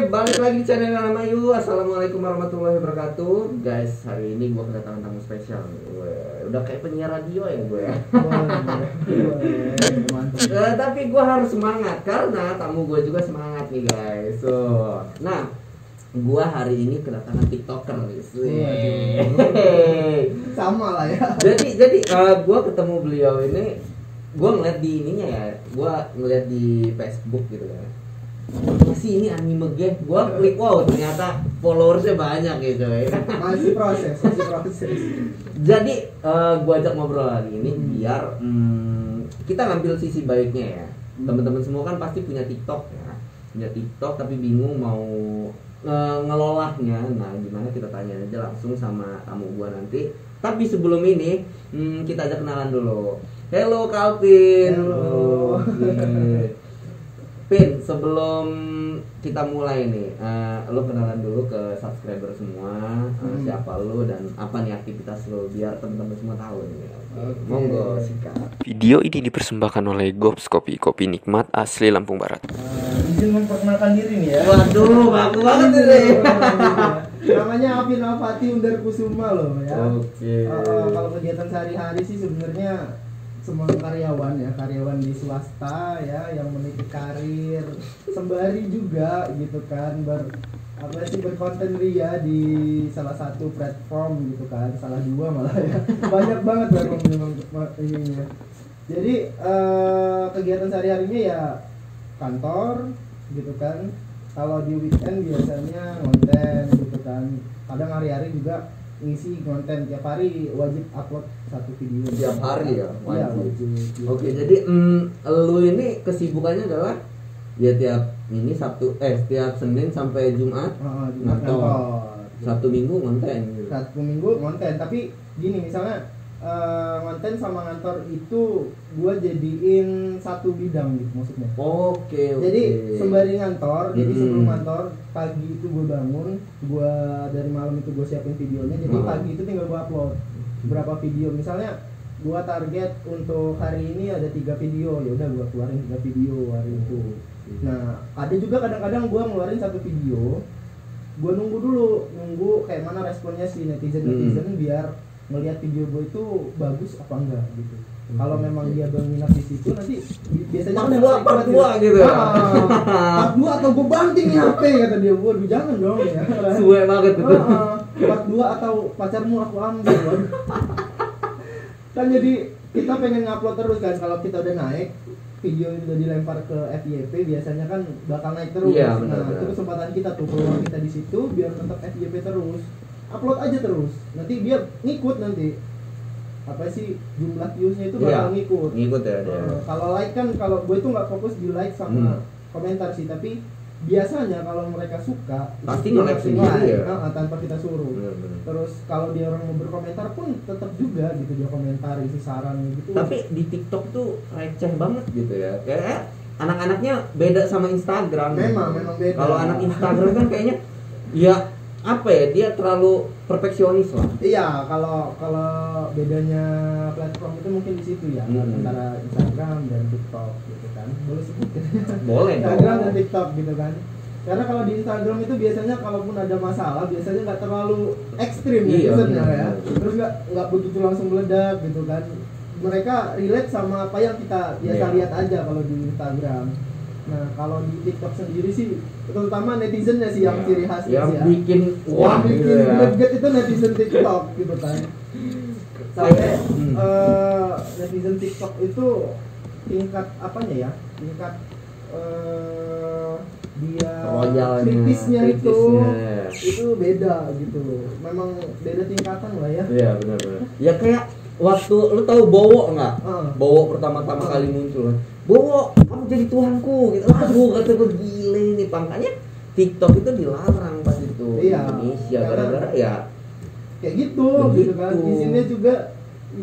balik lagi di channel Nama Yu. Assalamualaikum warahmatullahi wabarakatuh. Guys, hari ini gue kedatangan tamu spesial. Udah kayak penyiar radio ya gue. Tapi gue harus semangat karena tamu gue juga semangat nih guys. Nah, gue hari ini kedatangan TikToker guys. Sama lah ya. Jadi gue ketemu beliau ini, gue ngeliat di ininya ya, gue ngeliat di Facebook gitu kan. Masih ini anime game, gue klik wow ternyata followersnya banyak gitu ya. Masih proses. Jadi gue ajak ngobrol hari ini biar kita ngambil sisi baiknya ya. Teman-teman semua kan pasti punya TikTok ya, punya TikTok tapi bingung mau ngelolahnya. Nah gimana, kita tanya aja langsung sama tamu gue nanti. Tapi sebelum ini kita ajak kenalan dulu. Hello Calvin. Halo. Pin, sebelum kita mulai nih, lo kenalan dulu ke subscriber semua, siapa lo dan apa nih aktivitas lo biar teman-teman semua tahu nih. Okay. Monggo sikat. Video ini dipersembahkan oleh Gops Kopi, kopi nikmat asli Lampung Barat. Izin memperkenalkan diri nih ya. Waduh, bagus banget ini. Namanya Apin Alfati Undar Kusuma loh ya. Oke. Kalau kegiatan sehari-hari sih sebenarnya semua karyawan di swasta ya yang meniti karir sembari juga gitu kan berkonten ria di salah satu platform gitu kan, salah dua malah ya. Banyak banget platform ininya. Jadi kegiatan sehari-harinya ya kantor gitu kan. Kalau di weekend biasanya konten gitu kan. Kadang hari-hari juga ngisi konten, tiap hari wajib upload satu video. Tiap hari ya? Iya, wajib. Oke, jadi lu ini kesibukannya adalah ya tiap setiap Senin sampai Jumat ngantor. Sabtu Minggu konten gitu. Sabtu Minggu konten, tapi gini misalnya konten sama ngantor itu gua jadiin satu bidang gitu maksudnya. Oke. Jadi sembari ngantor, jadi sebelum ngantor pagi itu gua bangun, dari malam itu gua siapin videonya, jadi pagi itu tinggal gua upload berapa video. Misalnya gua target untuk hari ini ada 3 video, ya udah gua keluarin 3 video hari itu. Nah, ada juga kadang-kadang gua ngeluarin satu video, gua nunggu kayak mana responnya si netizen biar melihat video gue itu bagus apa enggak gitu. Kalau memang dia berminat di situ, nanti biasanya part 2 gitu ya. Part 2 atau gue banting nih HP kata dia. Waduh jangan dong ya. Suwe banget itu. Part 2 atau pacarmu aku ambil. Kan jadi kita pengen ngupload terus kan, kalau kita udah naik video ini udah dilempar ke FYP biasanya kan bakal naik terus. Iya, Nah, itu kesempatan kita tuh peluang kita di situ biar tetap FYP terus. Upload aja terus, nanti dia ngikut nanti apa sih jumlah viewsnya itu bakal ngikut ya dia. Kalau like kan, kalau gue itu nggak fokus di like sama komentar sih, tapi biasanya kalau mereka suka pasti nge-like sendiri ya, tanpa kita suruh. Terus kalau dia orang mau berkomentar pun tetap juga gitu, dia komentar isi saran gitu. Tapi di TikTok tuh receh banget gitu ya, kayak anak-anaknya beda sama Instagram. Memang beda. Kalau anak Instagram kan kayaknya ya apa ya, dia terlalu perfeksionis lah. Iya, kalau bedanya platform itu mungkin di situ ya, antara Instagram dan TikTok gitu kan. Boleh sebut kan? Boleh. Instagram dan TikTok gitu kan. Karena kalau di Instagram itu biasanya kalaupun ada masalah biasanya nggak terlalu ekstrim ya. Terus nggak begitu langsung meledak gitu kan. Mereka relate sama apa yang kita biasa lihat aja kalau di Instagram. Nah, kalau di TikTok sendiri sih terutama netizennya sih yang ciri khasnya yang bikin wah bikin greget itu netizen TikTok gitu kan. Sampai netizen TikTok itu tingkat apanya ya? Tingkat dia kritisnya itu beda gitu. Memang beda tingkatan lah ya. Iya, benar. Ya kayak waktu lu tahu Bowo enggak? Bowo pertama-tama kali muncul. Bowo, kamu jadi tuanku gitu. Aduh, kata gue gile nih, makanya TikTok itu dilarang pas itu di Indonesia gara-gara ya kayak gitu kan. Di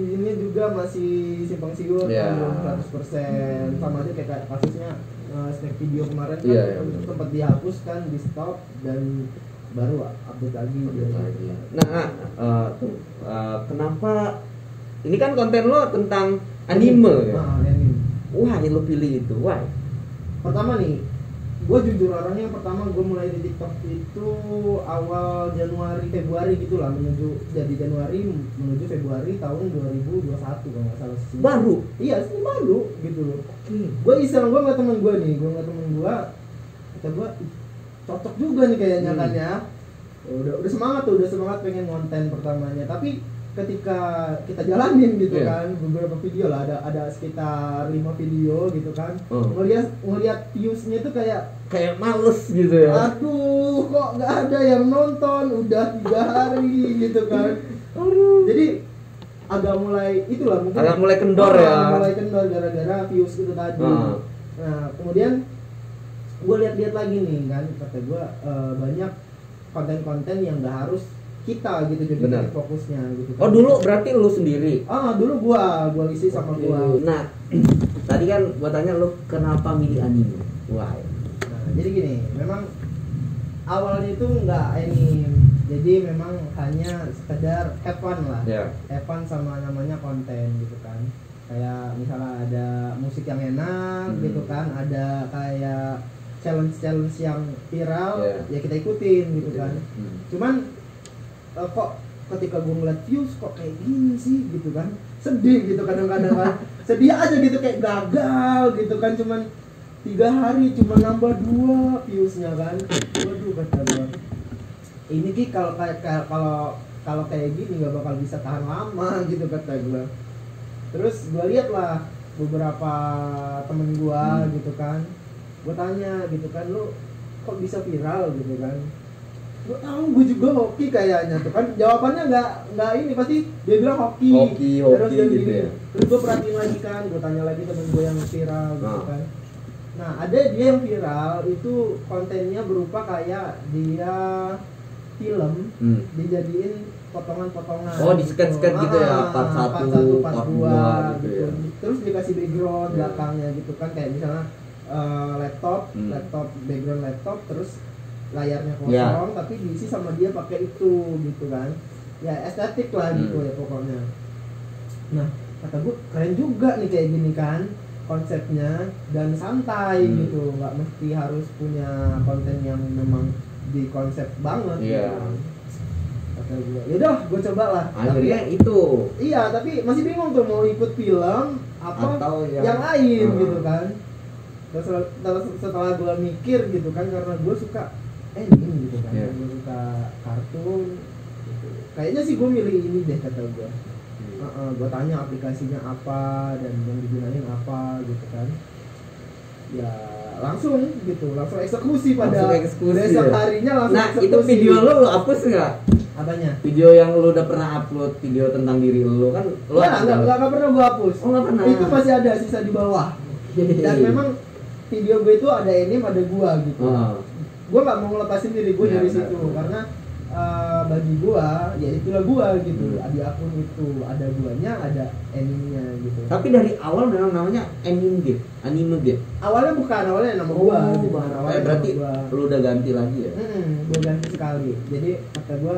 sini juga masih simpang siur kan, belum 100%. Sama aja kayak kasusnya snack video kemarin kan sempat dihapus kan, di stop dan baru update lagi. Nah, kenapa ini kan konten lo tentang anime ya? Wah, lo pilih itu, why? Pertama nih, gue jujur orangnya yang pertama gue mulai di TikTok itu awal Januari Februari gitulah, menuju Februari tahun 2021 kalau nggak salah sih. Baru? Iya sih baru gitu loh. Gue iseng, gue ngeliat temen gue kata gue cocok juga nih kayaknya kan ya. Udah semangat pengen konten pertamanya, tapi ketika kita jalanin gitu kan beberapa video lah, ada sekitar 5 video gitu kan, ngelihat viewsnya tuh kayak males gitu ya. Aduh, kok nggak ada yang nonton udah 3 hari gitu kan. Jadi agak mulai kendor mulai kendor gara-gara views itu tadi. Nah kemudian gue lihat lagi nih kan, kata gue banyak konten-konten yang nggak harus kita gitu jadi fokusnya gitu kan. Oh dulu berarti lu sendiri? Dulu gua isi sama gua. Nah tadi kan gua tanya lu kenapa milih anime? Why? Nah jadi gini, memang awalnya itu nggak anime, jadi memang hanya sekedar have fun lah, have fun sama namanya konten gitu kan. Kayak misalnya ada musik yang enak gitu kan, ada kayak challenge yang viral, ya kita ikutin gitu kan. Cuman kok ketika gue ngeliat views kok kayak gini sih gitu kan, sedih gitu kadang-kadang kan. Sedih aja gitu, kayak gagal gitu kan, cuman 3 hari cuma nambah 2 viewsnya kan. Waduh kata gue, ini Ki kalau kayak gini nggak bakal bisa tahan lama gitu kata gue. Terus gue lihat lah beberapa temen gue gitu kan, gue tanya gitu kan, lu kok bisa viral gitu kan. Gue tahu gue juga hoki kayaknya tuh kan, jawabannya nggak ini, pasti dia bilang hoki terus dia gitu gini. Ya. Terus gue perhatiin lagi kan, gue tanya lagi temen gue yang viral gitu kan. Nah ada dia yang viral itu kontennya berupa kayak dia film dijadiin potongan-potongan. Di sket-sket gitu ya, part 1, part 2 gitu ya. Terus dikasih background belakangnya gitu kan, kayak misalnya laptop background laptop, terus layarnya kosong tapi diisi sama dia pakai itu gitu kan, ya estetik lah gitu ya pokoknya. Nah kata gue keren juga nih kayak gini kan konsepnya, dan santai gitu, nggak mesti harus punya konten yang memang di konsep banget gitu. Kata gue yaudah gue coba lah, akhirnya itu tapi masih bingung tuh mau ikut film apa atau yang lain gitu kan. Setelah gue mikir gitu kan, karena gue suka anime gitu kan, gue suka kartun gitu. Kayaknya sih gue milih ini deh kata gue. Gue tanya aplikasinya apa dan yang digunain apa gitu kan. Ya langsung eksekusi pada besok harinya langsung. Nah eksekusi. Itu video lu hapus nggak? Apanya? Video yang lu udah pernah upload, video tentang diri lu kan? Nggak pernah gue hapus. Nggak pernah. Itu masih ada sisa di bawah. Dan memang video gue itu ada anime ada gue gitu. Gue nggak mau ngelepasin diri gue dari situ karena bagi gue ya itulah gue gitu. Di akun itu ada guanya, ada animenya gitu. Tapi dari awal memang namanya anime game. Awalnya nama gue gitu. Berarti lu udah ganti lagi ya? Gue ganti sekali. Jadi kata gue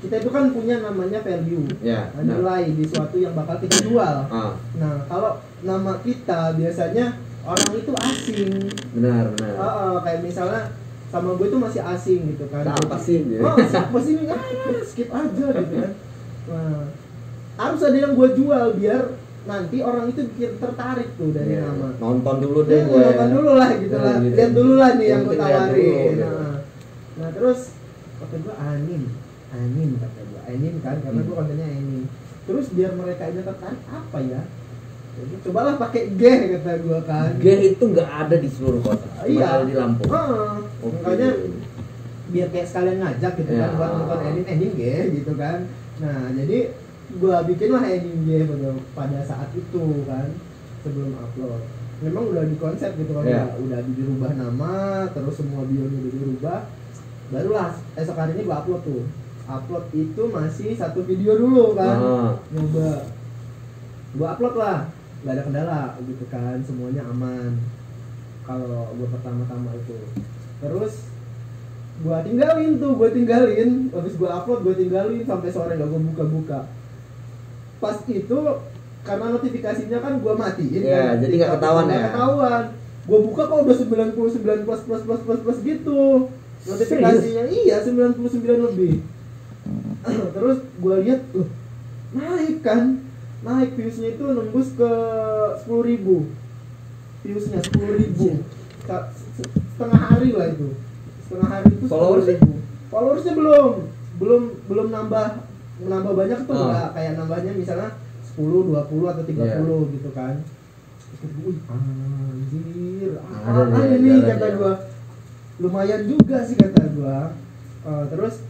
kita itu kan punya namanya value, nilai di suatu yang bakal kita jual. Nah kalau nama kita biasanya orang itu asing. Benar. Kayak misalnya sama gue itu masih asing gitu kan. Apa sih? Siapa sih ini? Skip aja gitu kan. Nah, harus ada yang gue jual biar nanti orang itu bikin tertarik tuh dari nama. Nonton dulu deh gue. Nonton dulu lah gitu lah. Gitu. Lihat dulu lah nih yang gue tawarin. Gitu. Nah terus kata gue anime kata gue. Anime kan karena gue kontennya anime. Terus biar mereka ini tertarik apa ya? Jadi cobalah pakai G kata gue kan. G itu nggak ada di seluruh kota. Ada di Lampung. Makanya biar kayak sekalian ngajak gitu kan buat nonton anime G gitu kan. Nah jadi gue bikinlah anime G pada saat itu kan, sebelum upload. Memang udah dikonsep gitu kan, udah dirubah nama, terus semua bio udah dirubah. Barulah esok harinya gue upload tuh. Upload itu masih 1 video dulu kan, nyoba. Gue upload lah, nggak ada kendala gitu kan, semuanya aman. Kalau gue pertama-tama itu, terus gue tinggalin, habis gue upload gue tinggalin sampai sore nggak gue buka-buka. Pas itu karena notifikasinya kan gue matiin, jadi nggak ketahuan ya. Gua buka kok udah 99 plus gitu. Notifikasinya iya 99 lebih. Terus gua lihat naik kan. Naik viewsnya itu nembus ke 10.000. Viewsnya 10.000. Setengah hari lah itu. Setengah hari itu 10.000. Followersnya belum nambah banyak tuh nggak kayak nambahnya misalnya 10, 20 atau 30 gitu kan. Terus anjir, ini kata gua. Lumayan juga sih kata gua. Terus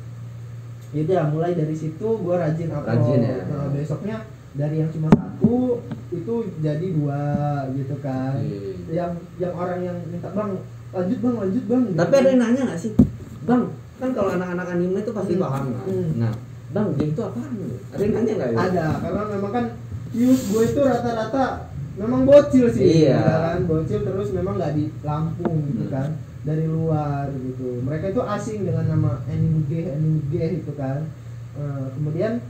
ya mulai dari situ gua rajin upload. Ya. Besoknya dari yang cuma 1 itu jadi 2 gitu kan. Yang orang yang minta bang lanjut bang gitu. Tapi ada yang nanya nggak sih bang, kan kalau anak-anak anime itu pasti paham kan. Nah bang game itu apaan? Ada yang nanya nggak ya? Ada, karena memang kan views gue itu rata-rata memang bocil sih. Iya kan? Bocil terus memang nggak di Lampung gitu kan, dari luar gitu. Mereka itu asing dengan nama anime gitu kan. Kemudian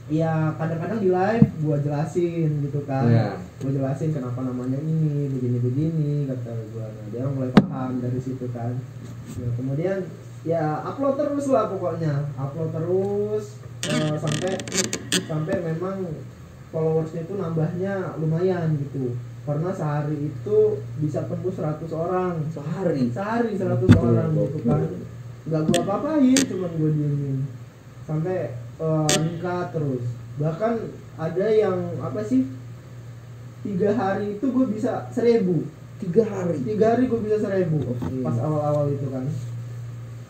ya kadang-kadang di live gua jelasin gitu kan. Gua jelasin kenapa namanya ini begini kata gua. Nah, dia mulai paham dari situ kan. Ya, kemudian ya upload terus lah pokoknya. Upload terus sampai memang followersnya itu nambahnya lumayan gitu. Karena sehari itu bisa tembus 100 orang. Sehari 100 orang gitu kan. Enggak gua apa-apain, cuman gua diemin. Sampai meningkat terus. Bahkan ada yang 3 hari itu gue bisa 1.000. 3 hari gue bisa 1.000. Pas awal-awal itu kan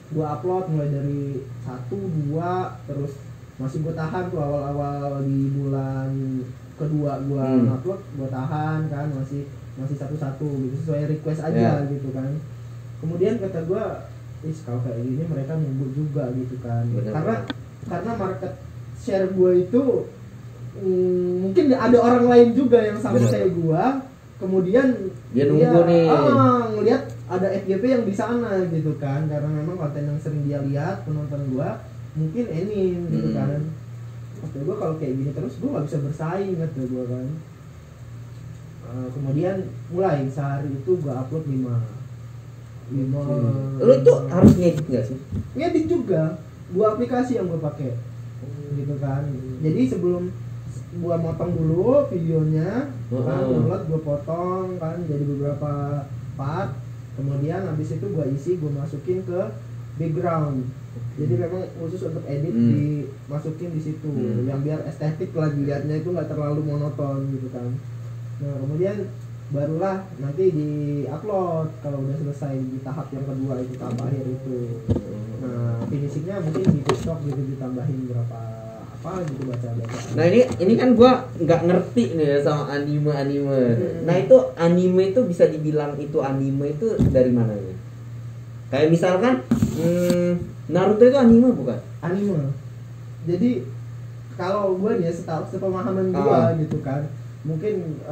gue upload mulai dari 1, 2 terus masih gue tahan tuh awal-awal di bulan kedua gue upload, gue tahan kan masih 1-1 gitu sesuai request aja gitu kan. Kemudian kata gue kalau kayak gini mereka nunggu juga gitu kan. Karena market share gue itu mungkin ada orang lain juga yang sama kayak gue. Kemudian dia nunggu nih. Ngelihat ada FYP yang di sana gitu kan. Karena memang konten yang sering dia lihat penonton gue mungkin anime gitu kan. Kata gue kalau kayak gini terus gue nggak bisa bersaing kata gue kan. Kemudian mulai sehari itu gue upload 5. Lu tuh harus ngedit nggak sih? Ngedit juga. 2 aplikasi yang gue pakai gitu kan. Jadi sebelum gue motong dulu videonya kan, gue potong kan jadi beberapa part. Kemudian habis itu gue gue masukin ke background. Jadi memang khusus untuk edit dimasukin di situ yang biar estetik lah dilihatnya itu nggak terlalu monoton gitu kan. Nah kemudian barulah nanti di-upload kalau udah selesai di tahap yang kedua itu tahap akhir itu. Nah finishingnya mungkin di TikTok gitu ditambahin berapa apa gitu baca. Nah ini kan gua nggak ngerti nih ya sama anime. Nah itu anime itu bisa dibilang itu anime itu dari mana ya? Kayak misalkan Naruto itu anime bukan? Anime. Jadi kalau gua ya sepemahaman gua gitu kan. Mungkin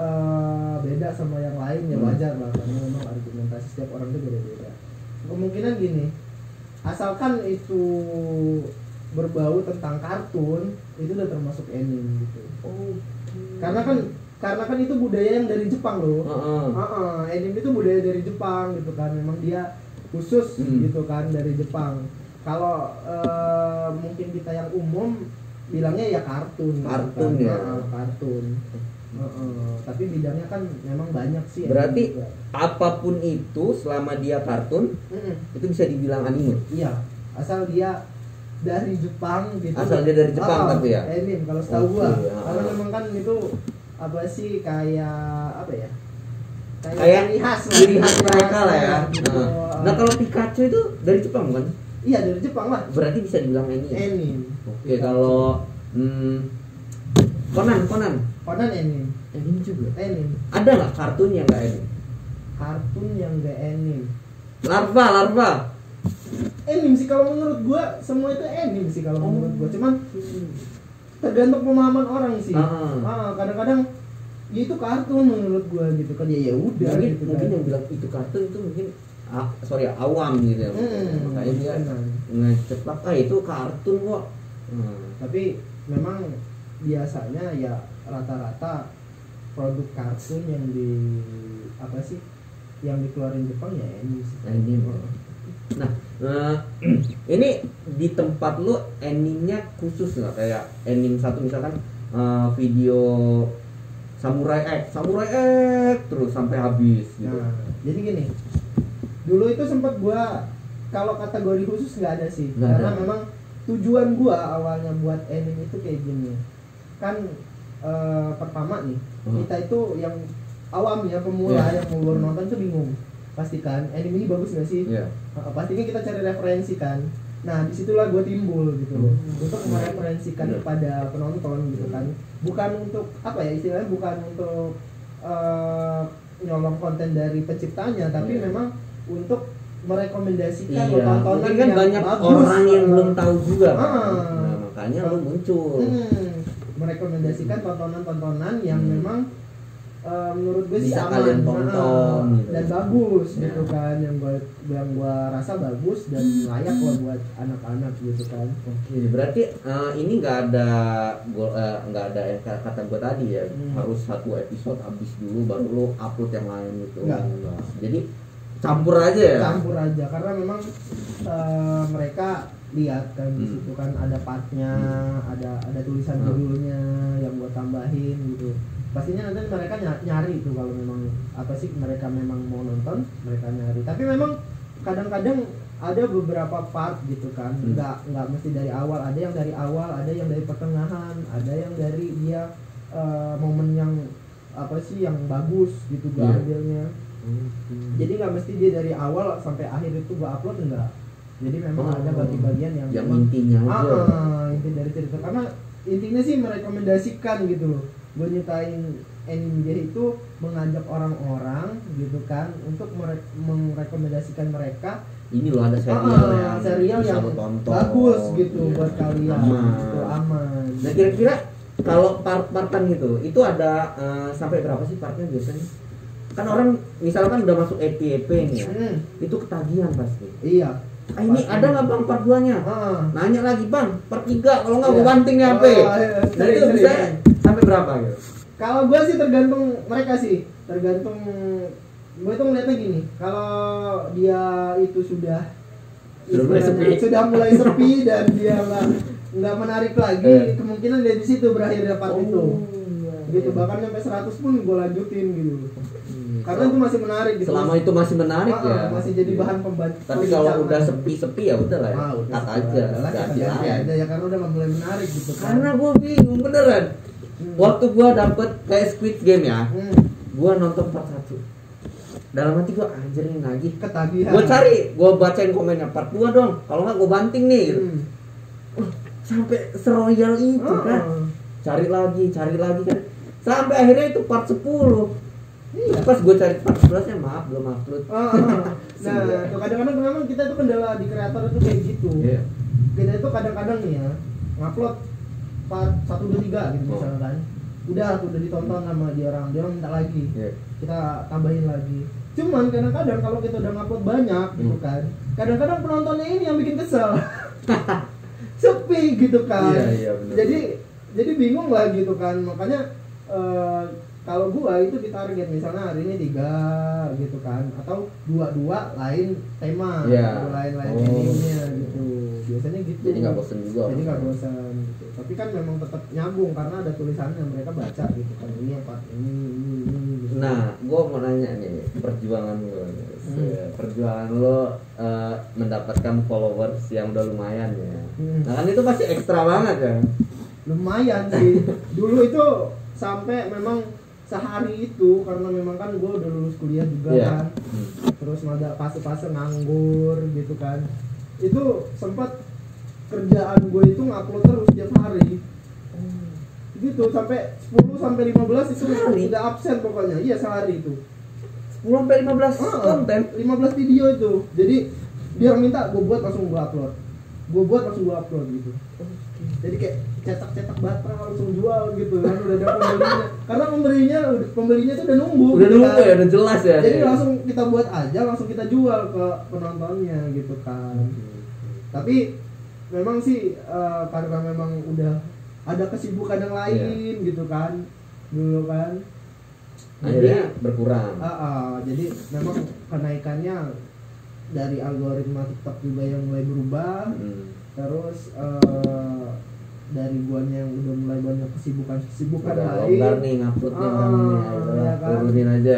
beda sama yang lain ya wajar lah karena memang argumentasi setiap orang itu beda-beda. Kemungkinan gini, asalkan itu berbau tentang kartun itu udah termasuk anime gitu. Karena kan itu budaya yang dari Jepang loh. Anime itu budaya dari Jepang gitu kan. Memang dia khusus gitu kan dari Jepang. Kalau mungkin kita yang umum bilangnya ya kartun kan? Ya. Kartun. Tapi bidangnya kan memang banyak sih. Berarti apapun itu selama dia kartun itu bisa dibilang anime. Iya, asal dia dari Jepang gitu. Asal dia dari Jepang tapi ya. Anime kalau setahu gua. Karena memang kan itu apa sih kayak apa ya? Kayak ciri khas mereka lah ya. Gitu. Nah kalau Pikachu itu dari Jepang kan? Iya dari Jepang lah. Berarti bisa dibilang anime. Oke, kalau Conan anime. Anime juga. Anime. Ada nggak kartun yang nggak anime? Kartun yang nggak anime. Larva. Anime sih kalau menurut gua semua itu anime sih kalau menurut gua. Cuman tergantung pemahaman orang sih. Kadang-kadang ya itu kartun menurut gua gitu kan ya udah. Mungkin yang bilang itu kartun itu mungkin awam gitu ya. Makanya dia ngeceplak itu kartun kok. Tapi memang biasanya ya rata-rata produk kartun yang yang dikeluarin Jepang ya anime sih. Anime. Nah, ini di tempat lu animenya khusus nggak kayak anime satu misalkan video Samurai X terus sampai habis gitu. Nah, jadi gini, dulu itu sempat gua kalau kategori khusus nggak ada sih, Nggak karena ada. memang tujuan gua awalnya buat anime itu kayak gini kan. Pertama nih, kita itu yang awam ya, pemula yang mau baru nonton tuh bingung pastikan anime ini bagus nggak sih. Pastinya kita cari referensi kan. Nah disitulah gue timbul gitu untuk mereferensikan kepada penonton gitu kan, bukan untuk apa ya istilahnya, bukan untuk nyolong konten dari penciptanya, tapi memang untuk merekomendasikan tontonan mungkin kan yang banyak bagus. orang yang belum tahu juga kan? Nah, makanya lu muncul merekomendasikan tontonan-tontonan yang memang menurut gue sih bisa aman, kalian tonton gitu. dan bagus gitu kan, yang gua rasa bagus dan layak lah buat anak-anak gitu kan. Oke, berarti ini nggak ada yang kata gue tadi ya, harus satu episode habis dulu baru lo upload yang lain gitu. Nggak. Jadi campur aja ya. Campur aja karena memang mereka lihat kan di situ kan ada partnya, ada tulisan judulnya yang gua tambahin gitu. Pastinya nanti mereka nyari itu kalau memang apa sih mereka memang mau nonton, mereka nyari. Tapi memang kadang-kadang ada beberapa part gitu kan, nggak mesti dari awal, ada yang dari awal, ada yang dari pertengahan, ada yang dari dia momen yang apa sih yang bagus gitu gua ambilnya. Jadi nggak mesti dia dari awal sampai akhir itu gua upload, enggak. Jadi memang ada bagi-bagian yang intinya aja. Inti dari cerita, karena intinya sih merekomendasikan gitu loh. Gue nyutain anime itu mengajak orang-orang gitu kan untuk merekomendasikan mereka, ini loh ada serial serial bisa yang lo tonton, bagus gitu buat kalian, gitu, aman. Nah kira-kira kalau part-partan gitu itu ada sampai berapa sih partnya biasanya? Kan orang misalkan udah masuk EP nih ya, itu ketagihan pasti. Iya. Ini ada nggak bang part 2-nya? Nanya lagi bang, part 3 kalau nggak gue banting nih HP. Nah itu bisa sampai berapa gitu? Kalau gue sih tergantung mereka sih, tergantung gue tuh ngeliatnya gini, kalau dia itu sudah mulai sepi dan dia nggak menarik lagi, kemungkinan dari situ berakhirnya part itu. Gitu, bahkan sampai 100 pun gue lanjutin gitu. Karena itu masih menarik gitu. Selama itu masih menarik ya. Masih jadi bahan pembaca. Tapi kalau udah sepi ya udah lah ya. Cut aja. Ganti aja ya, karena udah mulai menarik gitu kan. Karena gue bingung beneran. Waktu gue dapet kayak Squid Game ya, gue nonton part 1. Dalam hati gue anjir nih lagi ketagihan. Gue cari, gue bacain komennya part 2 dong. Kalau nggak gue banting nih gitu. Sampai seroyal itu kan. Cari lagi kan. Sampai akhirnya itu part 10. Iya. Pas gue cari part 11-nya maaf belum upload. Nah, tuh kadang-kadang memang kita tuh kendala di kreator itu kayak gitu. Kita itu kadang-kadang nih ya ngupload part 1, 2, 3 gitu misalnya kan. Udah ditonton sama dia orang minta lagi. Kita tambahin lagi. Cuman kadang-kadang kalau kita udah ngupload banyak gitu kan, kadang-kadang penontonnya ini yang bikin kesel. Sepi gitu kan. Jadi bingung lah gitu kan. Makanya kalau gua itu ditarget misalnya hari ini 3 gitu kan, atau 2 lain tema, lain animenya gitu. Biasanya gitu. Jadi nggak bosan juga. Jadi nggak bosan. Gitu. Tapi kan memang tetap nyambung karena ada tulisannya, mereka baca gitu kan, ini apa ini. Gitu. Nah, gua mau nanya nih perjuangan lo. Perjuangan lo mendapatkan followers yang udah lumayan ya. Nah kan itu pasti ekstra banget kan. Lumayan sih. Dulu itu sampai memang sehari itu karena memang kan gue udah lulus kuliah juga kan, terus ada fase-fase nganggur gitu kan, itu sempat kerjaan gue itu ngupload terus tiap hari gitu sampai 10 sampai 15 itu tidak absen pokoknya. Iya sehari itu 10 sampai 15 konten, 15 video itu. Jadi dia minta gue buat langsung gue upload gitu. Jadi kayak cetak baterai langsung jual gitu kan, udah ada pembelinya. Karena pembelinya tuh udah nunggu. Kan? Ya, udah jelas ya. Jadi langsung kita buat aja, langsung kita jual ke penontonnya gitu kan. Tapi memang sih karena memang udah ada kesibukan yang lain gitu kan dulu kan. akhirnya berkurang. Jadi memang kenaikannya dari algoritma TikTok juga yang mulai berubah. Terus dari guanya yang udah mulai banyak kesibukan udah lain. Longgar nih nguploadnya orang ini, ya kan? turunin aja.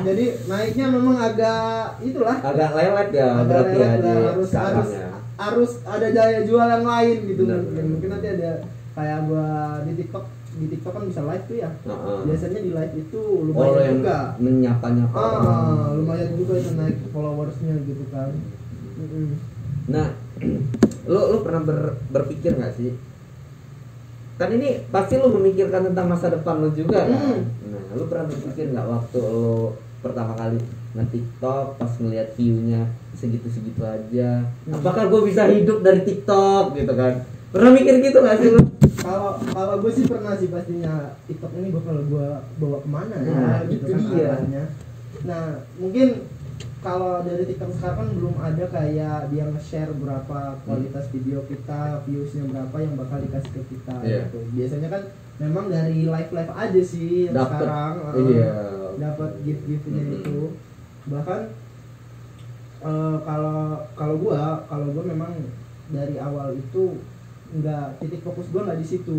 Jadi naiknya memang agak itulah. Agak lelet ya berarti ya di sekarang ya. Harus ada daya jual yang lain gitu. Benar. Mungkin nanti ada kayak gua di TikTok kan bisa live tuh ya. Biasanya di live itu lumayan juga. Menyapa-nyapa. Lumayan juga itu naik followersnya gitu kan. Nah, lu pernah berpikir nggak sih? Kan ini pasti lu memikirkan tentang masa depan lu juga kan. Nah, lu pernah berpikir nggak waktu lu pertama kali nge-TikTok pas ngeliat view-nya segitu-segitu aja, apakah gue bisa hidup dari TikTok gitu kan? Pernah mikir gitu nggak sih lu? Kalau gue sih pernah sih, pastinya TikTok ini bakal gue bawa kemana ya? Nah, gitu itu kan dia. arahnya. Nah, mungkin kalau dari TikTok sekarang kan belum ada kayak dia nge-share berapa kualitas video kita, viewsnya berapa yang bakal dikasih ke kita gitu. Biasanya kan memang dari live aja sih yang sekarang dapat gift-giftnya itu. Bahkan kalau gue memang dari awal itu nggak, titik fokus gue nggak di situ.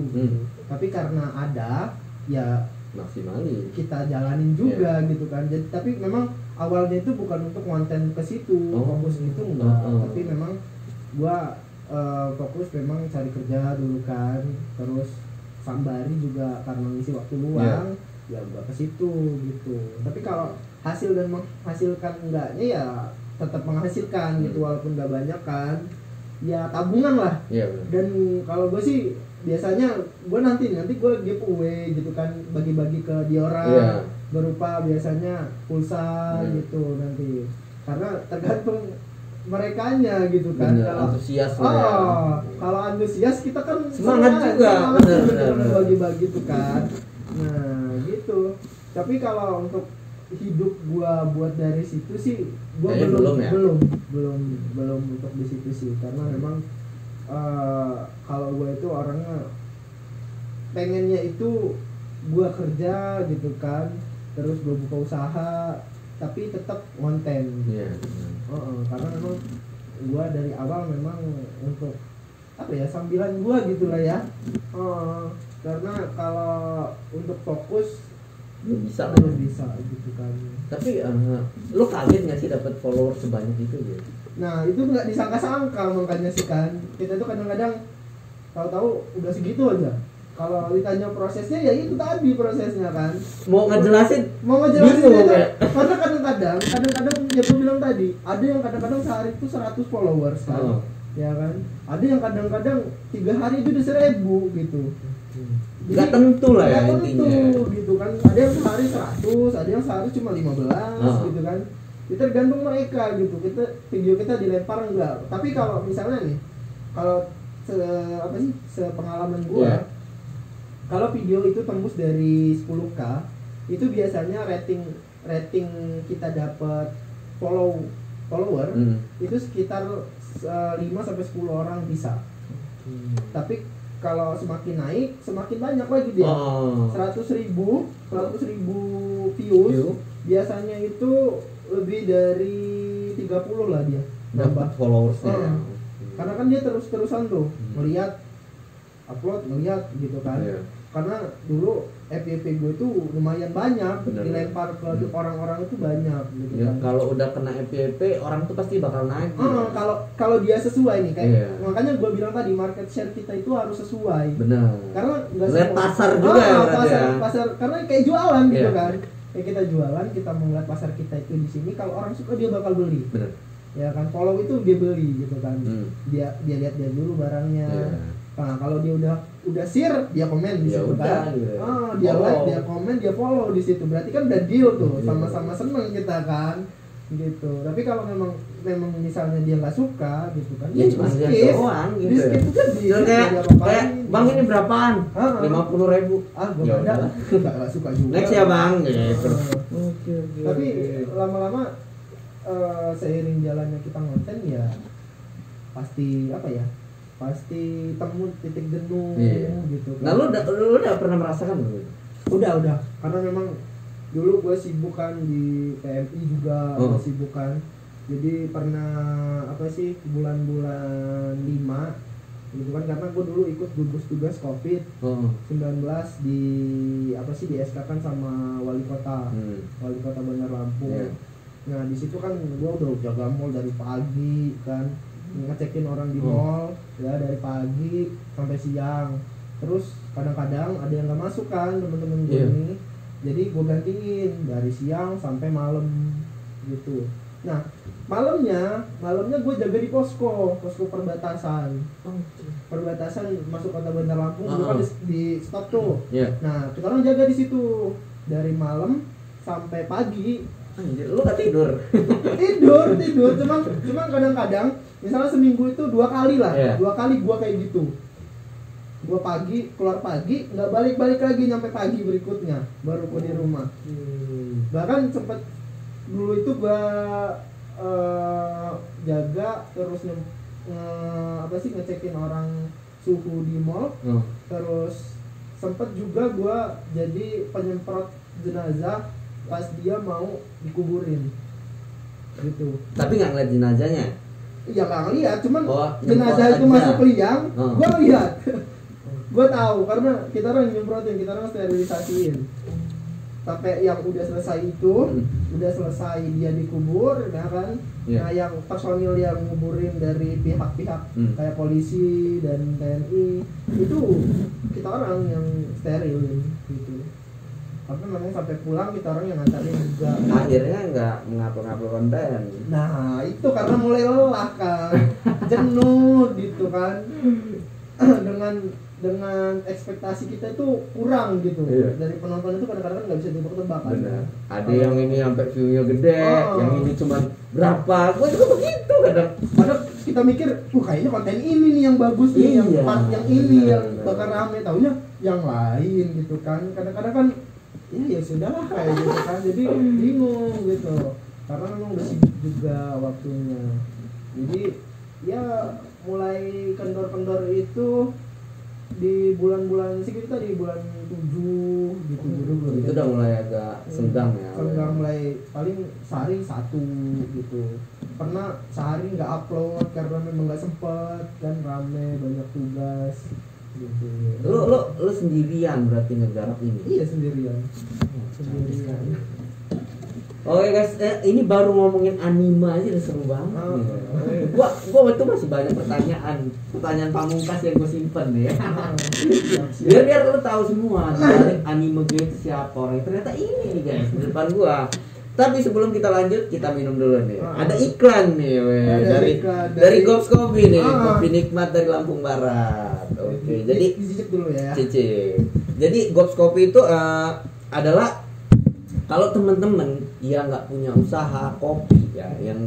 Tapi karena ada ya maksimalin, kita jalanin juga gitu kan. Jadi tapi memang awalnya itu bukan untuk konten ke situ, fokus gitu enggak. Tapi memang gua fokus memang cari kerja dulu kan. Terus sambari juga karena ngisi waktu luang, ya gua ke situ gitu. Tapi kalau hasil dan menghasilkan enggaknya ya tetap menghasilkan gitu, walaupun nggak banyak kan. Ya tabungan lah. Dan kalau gue sih biasanya gue nanti gue giveaway gitu kan, bagi-bagi ke dia orang berupa biasanya pulsa gitu nanti, karena tergantung merekanya gitu kan. Kalau antusias kalau antusias kita kan semangat juga bagi-bagi tuh kan. Nah gitu. Tapi kalau untuk hidup gua buat dari situ sih gua belum untuk di situ sih, karena memang kalau gua itu orangnya pengennya itu gua kerja gitu kan, terus gua buka usaha tapi tetap konten. Karena memang gua dari awal memang untuk apa ya, sambilan gua gitulah ya. Karena kalau untuk fokus belum bisa gitu kan. Tapi lo kaget nggak sih dapat follower sebanyak itu gitu? Nah itu nggak disangka-sangka, makanya sih kan kita tuh kadang-kadang tahu-tahu udah segitu aja. Kalau ditanya prosesnya ya itu tadi prosesnya kan. Mau ngejelasin aja. Karena kadang-kadang ya gue bilang tadi, ada yang kadang-kadang sehari itu 100 followers kan. Ya kan? Ada yang kadang-kadang 3 hari itu udah 1000 gitu. Gak tentu lah ya intinya gitu kan. Ada yang sehari 100, ada yang sehari cuma 15 gitu kan. Itu tergantung mereka gitu. Video kita dilempar enggak. Tapi kalau misalnya nih, kalau sepengalaman gua, kalau video itu tembus dari 10k, itu biasanya rating kita dapat follower itu sekitar 5 sampai 10 orang bisa. Tapi kalau semakin naik semakin banyak lagi dia. 100.000 views biasanya itu lebih dari 30 lah dia dapat followersnya. Karena kan dia terus-terusan tuh melihat upload, melihat gitu kan. Karena dulu FYP gue itu lumayan banyak, dilempar ke orang-orang itu banyak gitu kan. Kalau udah kena FYP orang tuh pasti bakal naik. Kalau dia sesuai nih kayak makanya gue bilang tadi, market share kita itu harus sesuai. Benar. Karena nggak lihat pasar juga ya pasar karena kayak jualan gitu kan. Kayak kita jualan, kita melihat pasar kita itu di sini, kalau orang suka dia bakal beli. Benar. Ya kan, follow itu dia beli gitu kan. Dia lihat dulu barangnya. Nah, kalau dia udah share, dia komen di situ kan. Dia like, dia komen, dia follow di situ. Berarti kan udah deal tuh, sama-sama seneng kita kan. Gitu. Tapi kalau memang misalnya dia nggak suka gitu kan, ya cuma skip doang gitu. Di skip itu kayak bang ini berapaan? 50.000. Gua nggak suka juga. Next ya bang gitu. Tapi lama-lama seiring jalannya kita ngonten ya pasti pasti temu titik jenuh gitu kan. Nah lu udah pernah merasakan belum? Udah karena memang dulu gue sibuk kan di PMI juga, gue sibuk kan. Jadi pernah bulan-bulan 5 gitu kan, karena gue dulu ikut gugus tugas COVID-19 di SK kan sama wali kota Bandar Lampung. Nah di situ kan gue udah jaga mall dari pagi kan, ngecekin orang di mall ya dari pagi sampai siang. Terus kadang-kadang ada yang nggak masuk kan temen-temen gue ini, jadi gue gantiin dari siang sampai malam gitu. Nah malamnya gue jaga di posko perbatasan masuk kota Bandar Lampung. Dulu kan di stop tuh. Nah kita orang jaga di situ dari malam sampai pagi. Anjir, lu gak tidur? tidur cuman kadang-kadang misalnya seminggu itu 2 kali lah, 2 kali gue kayak gitu. Gue keluar pagi nggak balik lagi nyampe pagi berikutnya baru gue di rumah. Bahkan sempet dulu itu gue jaga terus ngecekin orang suhu di mall. Terus sempet juga gue jadi penyemprot jenazah pas dia mau dikuburin gitu. Tapi nggak ngeliat jenazahnya? Iya nggak ngeliat, cuman jenazah itu aja. masuk liang, gue ngeliat. Gue tahu karena kita orang nyemprotin, kita orang sterilisasiin sampai yang udah selesai itu, udah selesai dia dikubur, ya kan? Nah yang personil yang nguburin dari pihak-pihak kayak polisi dan TNI itu kita orang yang steril gitu. Tapi memang sampai pulang kita orang yang ngantarin juga. Akhirnya nggak mengupload konten. Nah itu karena mulai lelah kan, jenuh gitu kan. dengan ekspektasi kita itu kurang gitu. Dari penonton itu kadang-kadang nggak bisa ditebak kan. Benar. Ada yang ini sampai view-nya gede, yang ini cuma berapa. Gue juga begitu kadang. Padahal kita mikir, kayaknya konten ini nih yang bagus nih, yang part yang ini yang bakal rame, taunya yang lain gitu kan. Kadang-kadang kan ya sudahlah kayak gitu kan. Jadi bingung gitu. Karena memang udah sibuk juga waktunya. Jadi ya mulai kendor-kendor itu di bulan-bulan segitu di bulan 7 gitu dulu. Itu udah mulai agak senggang ya. Senggang mulai paling sehari 1 gitu. Pernah sehari nggak upload karena memang nggak sempet kan, rame banyak tugas gitu. Lu sendirian berarti ngegarap ini? Iya sendirian. Oke guys, ini baru ngomongin anime aja udah seru banget. Gua betul masih banyak pertanyaan pamungkas yang gue simpen ya. Biar lu tahu semua anime gue itu siapa orang. Ternyata ini nih guys di depan gua. Tapi sebelum kita lanjut, kita minum dulu nih. Ada iklan nih, dari Gobs Coffee nih, kopi nikmat dari Lampung Barat. Oke, jadi dicicip dulu ya. Cicip. Jadi Gobs Coffee itu adalah kalau teman-teman yang nggak punya usaha kopi ya, yang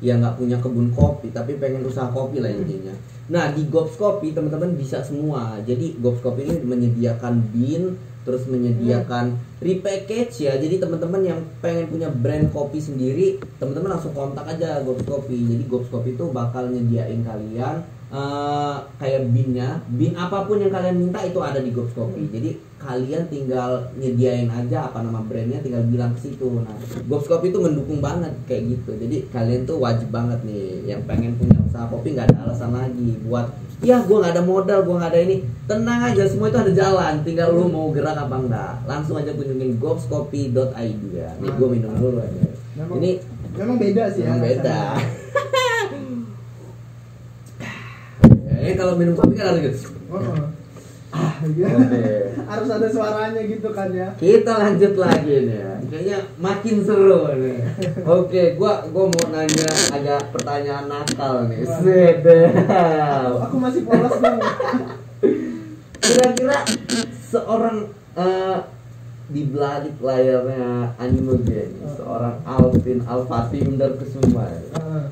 nggak punya kebun kopi tapi pengen usaha kopi lah intinya. Nah di Gobs Coffee teman-teman bisa semua. Jadi Gobs Coffee ini menyediakan bean, terus menyediakan repackage ya. Jadi teman-teman yang pengen punya brand kopi sendiri, teman-teman langsung kontak aja Gobs Coffee. Jadi Gobs Coffee itu bakal nyediain kalian kayak bean apapun yang kalian minta itu ada di Gobs Coffee. Jadi kalian tinggal nyediain aja apa nama brandnya, tinggal bilang ke situ. Nah, Gobs Coffee itu mendukung banget kayak gitu. Jadi kalian tuh wajib banget nih yang pengen punya usaha kopi, nggak ada alasan lagi buat ya gue nggak ada modal, gue nggak ada ini. Tenang aja, semua itu ada jalan. Tinggal lu mau gerak apa enggak. Langsung aja kunjungin gobscoffee.id ya. Nih gue minum dulu aja. Memang beda sih ya. Memang beda. Kalau minum kopi kan harus gitu. Harus ada suaranya gitu kan ya. Kita lanjut lagi nih ya. Kayaknya makin seru nih. Oke, gua mau nanya agak pertanyaan nakal nih. Sedap. Aku masih polos dong. Kira-kira seorang di balik layarnya anime game, seorang Alvin Alfatim Darkusuma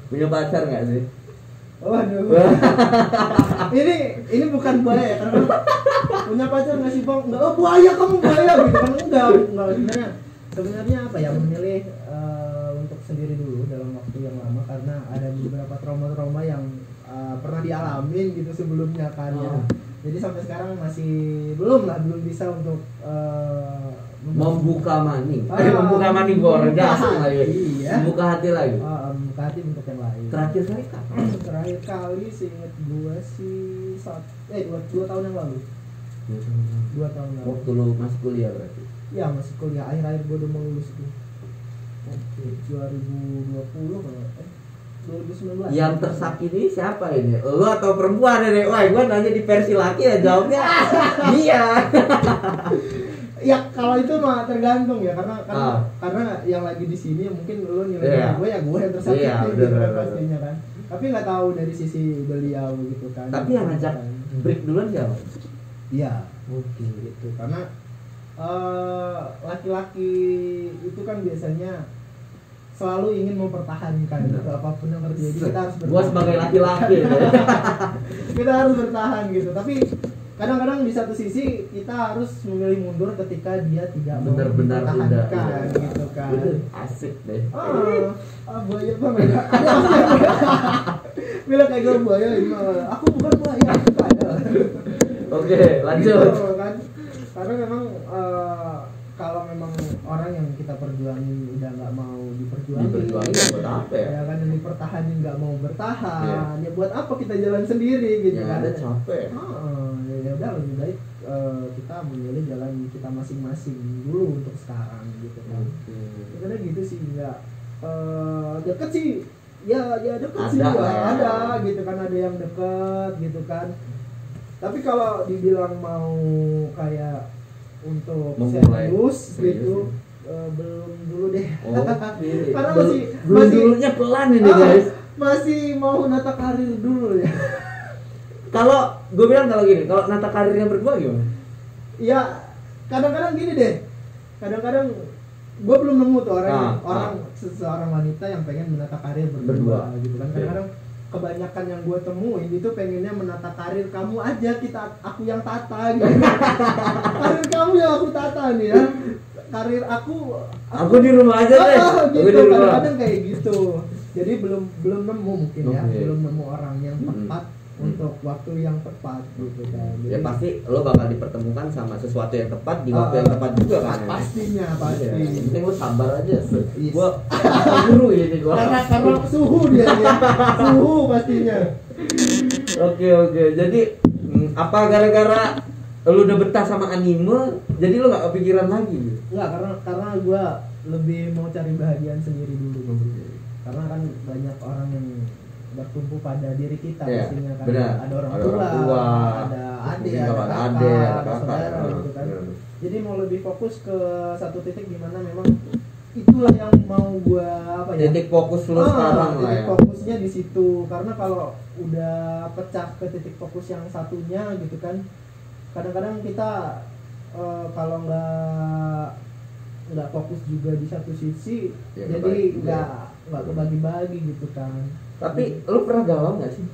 punya pacar nggak sih? Waduh. ini bukan buaya karena punya pacar nggak sih Bang? Enggak, buaya kamu buaya gitu kan, enggak sebenarnya apa ya, memilih untuk sendiri dulu dalam waktu yang lama karena ada beberapa trauma-trauma yang pernah dialamin gitu sebelumnya kan ya. Jadi sampai sekarang masih belum bisa untuk membuka maning. Ah, Membuka maning gua orang jasing lagi. Iya. Membuka hati lagi. Membuka hati untuk yang lain. Terakhir kali kapan? Terakhir kali seinget gua sih 2 tahun yang lalu. 2 tahun lalu. Waktu lu masih kuliah berarti. Ya masih kuliah, akhir-akhir gua udah mau lulus tuh. Oke, 2020 kalau 2019. Yang tersakiti siapa ini? Lu atau perempuan ini? Wah, gua nanya di versi laki ya jawabnya dia. Ya kalau itu mah tergantung ya karena yang lagi di sini mungkin lu nilai gue yang tersakiti gitu kan pastinya kan. Tapi nggak tahu dari sisi beliau gitu kan. Tapi yang ngajak break duluan siapa? Iya. Oke. Gitu karena laki-laki itu kan biasanya selalu ingin mempertahankan gitu, apapun yang terjadi kita harus bertahan. Gua sebagai laki-laki kita harus bertahan gitu. Tapi kadang-kadang di satu sisi kita harus memilih mundur ketika dia tidak mau benar-benar mempertahankan gitu kan. Asik deh. Buaya banget. Bila kayak gue buaya ini aku bukan buaya, padahal. Oke, lanjut. Gitu, kan? Karena memang kalau memang orang yang kita perjuangin udah nggak mau diperjuangin buat apa ya? Ya kan yang dipertahanin nggak mau bertahan, ya buat apa kita jalan sendiri gitu kan? Ada capek. Ya udah lebih baik kita memilih jalan kita masing-masing dulu untuk sekarang gitu kan. Karena gitu sih nggak deket sih. Ya deket sih ada gitu kan, ada yang deket gitu kan. Tapi kalau dibilang mau kayak untuk serius gitu belum dulu deh. Karena masih dulunya pelan ini guys. Masih mau nata karir dulu ya. Kalau gue bilang kalau gini, kalau nata karirnya berdua gimana? Ya kadang-kadang gini deh. Kadang-kadang gue belum nemu tuh seseorang wanita yang pengen menata karir berdua gitu kan. Kadang-kadang kebanyakan yang gue temuin itu pengennya menata karir kamu aja, aku yang tata gitu. Karir kamu yang aku tata nih ya. Karir aku di rumah aja deh. Gitu kadang-kadang kayak gitu. Jadi belum nemu mungkin ya, belum nemu orang yang tepat untuk waktu yang tepat gitu kan. Jadi, ya pasti lo bakal dipertemukan sama sesuatu yang tepat di waktu yang tepat juga kan. Pastinya pasti. Yang penting lo sabar aja. Gua guru ini gua. Karena suhu dia. Suhu pastinya. Oke. Jadi apa gara-gara lo udah betah sama anime, jadi lo nggak kepikiran lagi? Nggak, karena gua lebih mau cari bahagian sendiri dulu. Karena kan banyak orang yang bertumpu pada diri kita pastinya kan. Ada orang tua, ada adik, ada saudara gitu kan. Jadi mau lebih fokus ke satu titik di mana memang itulah yang mau gua titik fokus lu sekarang lah ya. Titik fokusnya di situ. Karena kalau udah pecah ke titik fokus yang satunya gitu kan, kadang-kadang kita kalau nggak fokus juga di satu sisi ya, jadi nggak kebagi-bagi gitu kan. Tapi lu pernah galau nggak sih?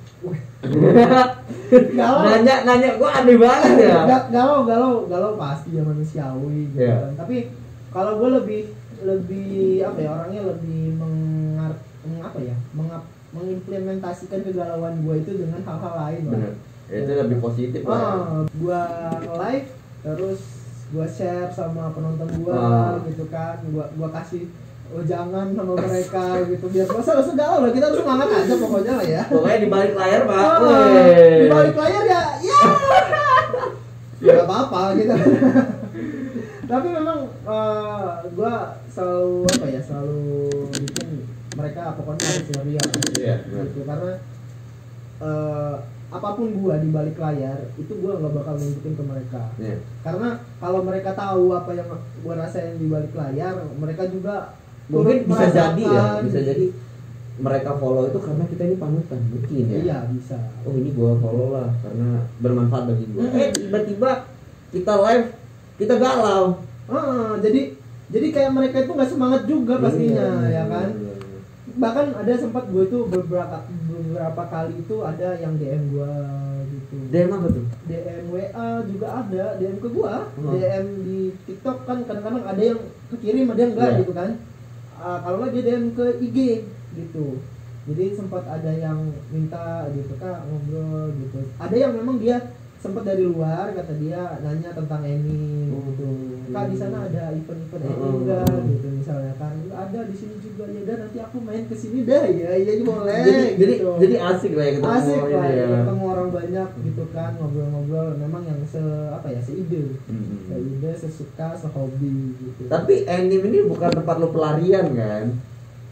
Galau. Nanya gua aneh banget ya. Galau pasti ya manusiawi gitu kan. Tapi kalau gua lebih orangnya lebih mengimplementasikan kegalauan gua itu dengan hal-hal lain lah. Bener. Itu lebih positif lah. Gua live terus gua share sama penonton gua gitu kan. Gua kasih jangan sama mereka gitu, biar masa galau lah, kita harus semangat aja pokoknya lah ya. Pokoknya di balik layar Pak. Di balik layar ya nggak apa-apa gitu. Tapi memang gue selalu bikin mereka pokoknya harus serius gitu, karena apapun gue di balik layar itu gue nggak bakal nunjukin ke mereka. Karena kalau mereka tahu apa yang gue rasain di balik layar, mereka juga mungkin bisa jadi mereka follow itu karena kita ini panutan mungkin ya. Iya bisa. Oh ini gua follow lah karena bermanfaat bagi gua. Tiba-tiba kita live kita galau. Jadi kayak mereka itu nggak semangat juga pastinya ya kan. Bahkan ada sempat gue itu beberapa kali itu ada yang DM gua gitu. DM apa tuh? DM WA juga ada, DM ke gua, DM di TikTok kan kadang-kadang ada yang kekirim ada yang enggak gitu kan. Kalau nggak dia DM ke IG gitu. Jadi sempat ada yang minta gitu Kak ngobrol gitu. Ada yang memang dia sempat dari luar, kata dia nanya tentang anime gitu. Kak di sana ada event-event anime enggak gitu misalnya kan. Ada di sini juga ya, dan nanti aku main ke sini dah ya. Iya boleh. Jadi asik lah ya ketemu asik ini lah ya. ketemu orang banyak gitu kan, ngobrol-ngobrol memang yang seide. Seide, sesuka, sehobi gitu. Tapi anime ini bukan tempat lo pelarian kan?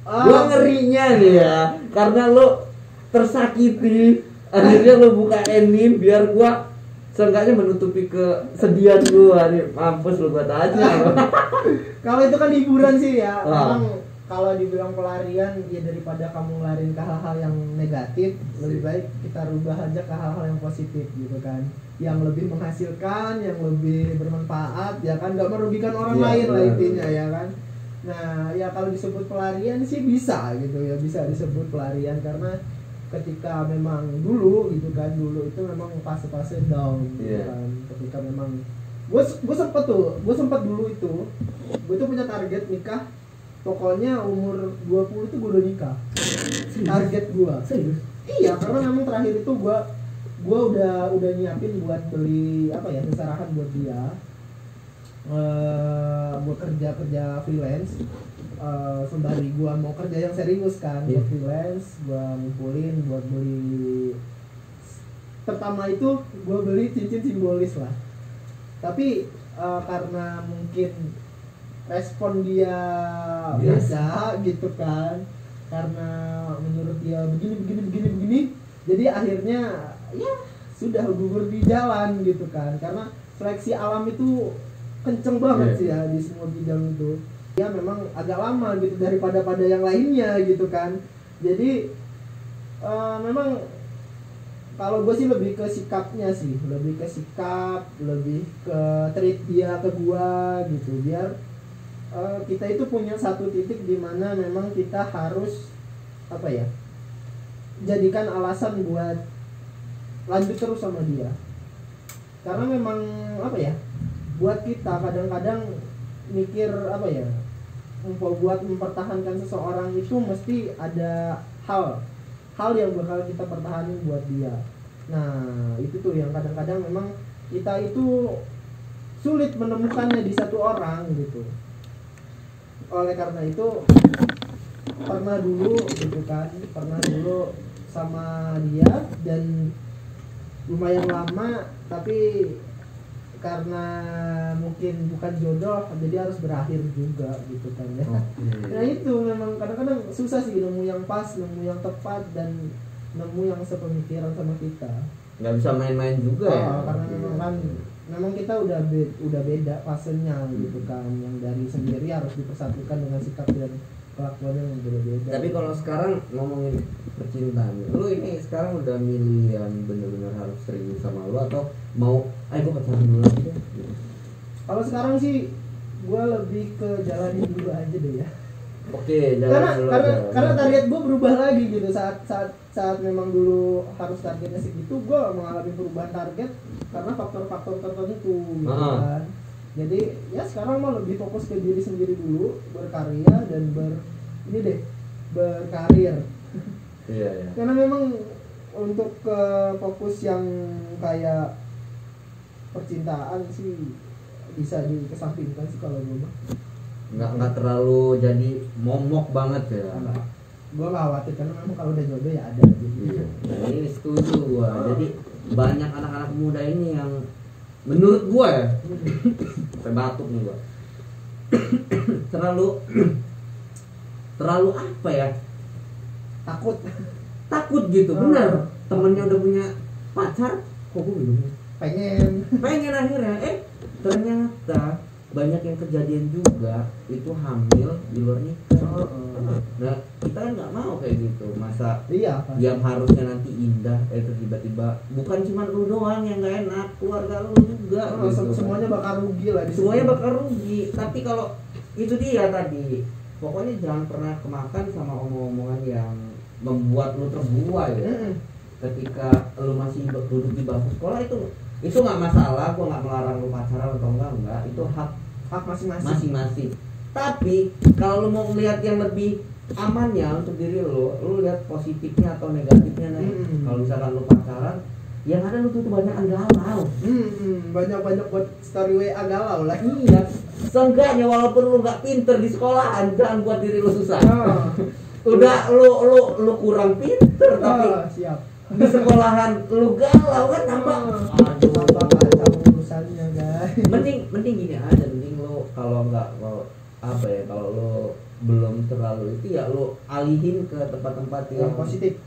Gua ngerinya nih ya, karena lo tersakiti, akhirnya lo buka anime biar gua seenggaknya menutupi kesedihan gua nih. Mampus lo buat aja. Kalau itu kan hiburan sih ya. Memang kalau dibilang pelarian ya, daripada kamu ngelarin ke hal-hal yang negatif, lebih baik kita rubah aja ke hal-hal yang positif gitu kan, yang lebih menghasilkan, yang lebih bermanfaat ya kan, nggak merugikan orang lain lah intinya ya kan. Nah ya kalau disebut pelarian sih bisa gitu ya, bisa disebut pelarian karena ketika memang dulu gitu kan, dulu itu memang fase-fase down gitu kan, ketika memang gue sempat dulu itu gue tuh punya target nikah, pokoknya umur 20 itu gue udah nikah, target gue. Iya, karena memang terakhir itu gue udah nyiapin buat beli apa ya, seserahan buat dia, buat kerja freelance, sembari gue mau kerja yang serius kan, buat freelance, gue ngumpulin buat beli. Pertama itu gue beli cincin simbolis lah, tapi karena mungkin respon dia beda gitu kan, karena menurut dia begini, jadi akhirnya ya sudah gugur di jalan gitu kan, karena seleksi alam itu kenceng banget sih ya di semua bidang itu ya, memang agak lama gitu daripada yang lainnya gitu kan. Jadi memang kalau gue sih lebih ke sikapnya sih, lebih ke sikap, lebih ke treat dia ke gua gitu, biar kita itu punya satu titik di mana memang kita harus apa ya, jadikan alasan buat lanjut terus sama dia, karena memang apa ya, buat kita kadang-kadang mikir apa ya, buat mempertahankan seseorang itu mesti ada hal yang bakal kita pertahanin buat dia. Nah itu tuh yang kadang-kadang memang kita itu sulit menemukannya di satu orang gitu. Oleh karena itu pernah dulu sama dia dan lumayan lama, tapi karena mungkin bukan jodoh jadi harus berakhir juga gitu kan ya. Nah itu memang kadang-kadang susah sih nemu yang pas, nemu yang tepat, dan nemu yang sepemikiran sama kita. Nggak bisa main-main juga ya. Karena memang kita udah beda fasenya gitu kan, yang dari sendiri harus dipersatukan dengan sikap dan kelakuannya yang berbeda. Tapi kalau sekarang ngomongin percintaan, lu ini sekarang udah milih yang bener-bener harus serius sama lu atau mau gue pacaran dulu aja deh? Kalau sekarang sih gue lebih ke jalanin dulu aja deh ya. Oke, jalan dulu. Karena target gue berubah lagi gitu, saat memang dulu harus targetnya segitu, gue mengalami perubahan target karena faktor-faktor tertentu gitu kan. Jadi ya sekarang mau lebih fokus ke diri sendiri dulu, berkarya dan berkarir. Iya. Karena memang untuk ke fokus yang kayak percintaan sih bisa dikesampingkan sih kalau gue. Nggak terlalu jadi momok banget ya. Gue gak khawatir karena memang kalau udah jodoh ya ada gitu. Iya. Nah, ini setuju gue. Jadi banyak anak-anak muda ini yang menurut gue ya, sampai batuk nih gue, terlalu apa ya, takut gitu. Benar, temennya udah punya pacar, kok gue belum, pengen akhirnya ternyata banyak yang kejadian juga itu hamil di luar nikah. Nah kita kan nggak mau kayak gitu, masa yang harusnya nanti indah tiba-tiba bukan cuma lu doang yang nggak enak, keluarga lu juga gitu. Semuanya bakal rugi lah, semuanya bakal rugi. Tapi kalau itu dia tadi, pokoknya jangan pernah kemakan sama omong-omongan yang membuat lu terbuai ya. Ketika lu masih duduk di bangku sekolah itu nggak masalah, gua nggak melarang lu pacaran atau enggak, itu hak masing-masing. Tapi kalau lu mau melihat yang lebih amannya untuk diri lu lihat positifnya atau negatifnya nih. Kalau misalkan lu pacaran, yang ada lu tuh banyak galau. Banyak buat story WA galau lah. Iya, seenggaknya walaupun lu nggak pinter di sekolahan, jangan buat diri lu susah. Udah lu kurang pinter tapi siap. di sekolahan lu galau kan tambah. Aduh, kacau urusannya guys. Mending gini aja, mending lu kalau apa ya, kalau lu belum terlalu itu ya lu alihin ke tempat-tempat yang positif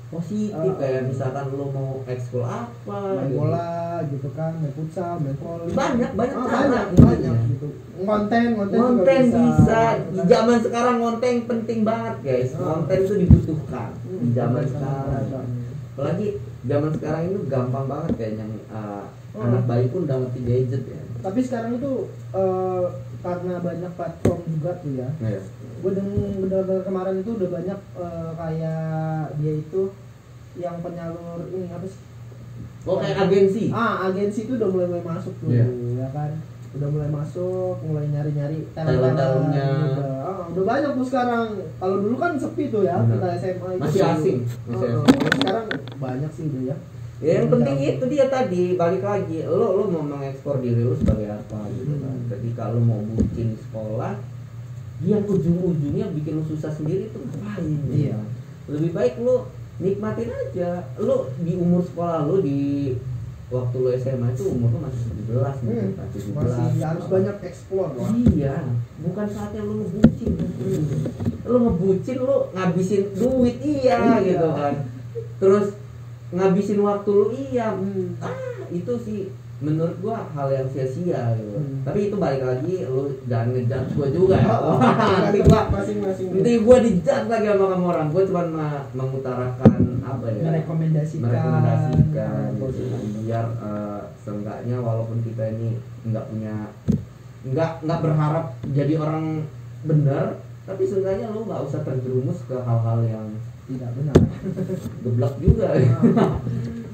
kayak misalkan lu mau ekskul apa, main bola gitu kan, main futsal, main volley, banyak gitu. Konten juga bisa. Di zaman sekarang konten penting banget guys. Konten itu dibutuhkan di zaman sekarang. Apalagi zaman sekarang itu gampang banget kayaknya anak bayi pun udah ngerti gadget ya. Tapi sekarang itu karena banyak platform juga tuh ya. Gue dengar kemarin itu udah banyak kayak dia itu yang penyalur ini apa sih? Oh, kayak agensi. Agensi itu udah mulai masuk tuh, ya kan? Udah mulai masuk, mulai nyari-nyari talent-talentnya. Udah banyak tuh sekarang. Kalau dulu kan sepi tuh ya, kita SMA itu masih asing. Sekarang banyak sih udah ya. Ya, yang penting itu dia tadi, balik lagi, lo mau mengekspor diri lo sebagai apa gitu kan. Ketika lo mau bucin di sekolah, yang ujung-ujungnya bikin lo susah sendiri tuh ngapain? Iya. Lebih baik lo nikmatin aja. Lo di umur sekolah lo, di waktu lo SMA itu umur lo masih 17 nih, masih harus banyak explore lah. Iya, bukan saatnya lo ngebucin. Lo ngebucin, lo ngabisin duit gitu kan. Terus ngabisin waktu lu itu sih menurut gua hal yang sia-sia gitu. Tapi itu balik lagi, lu jangan ngejudge gua juga ya. Nanti gua dijudge lagi sama kamu orang. Gua cuma mengutarakan apa ya, merekomendasikan biar seenggaknya walaupun kita ini nggak berharap jadi orang benar, tapi seenggaknya lu nggak usah terjerumus ke hal-hal yang tidak benar. Geblak juga.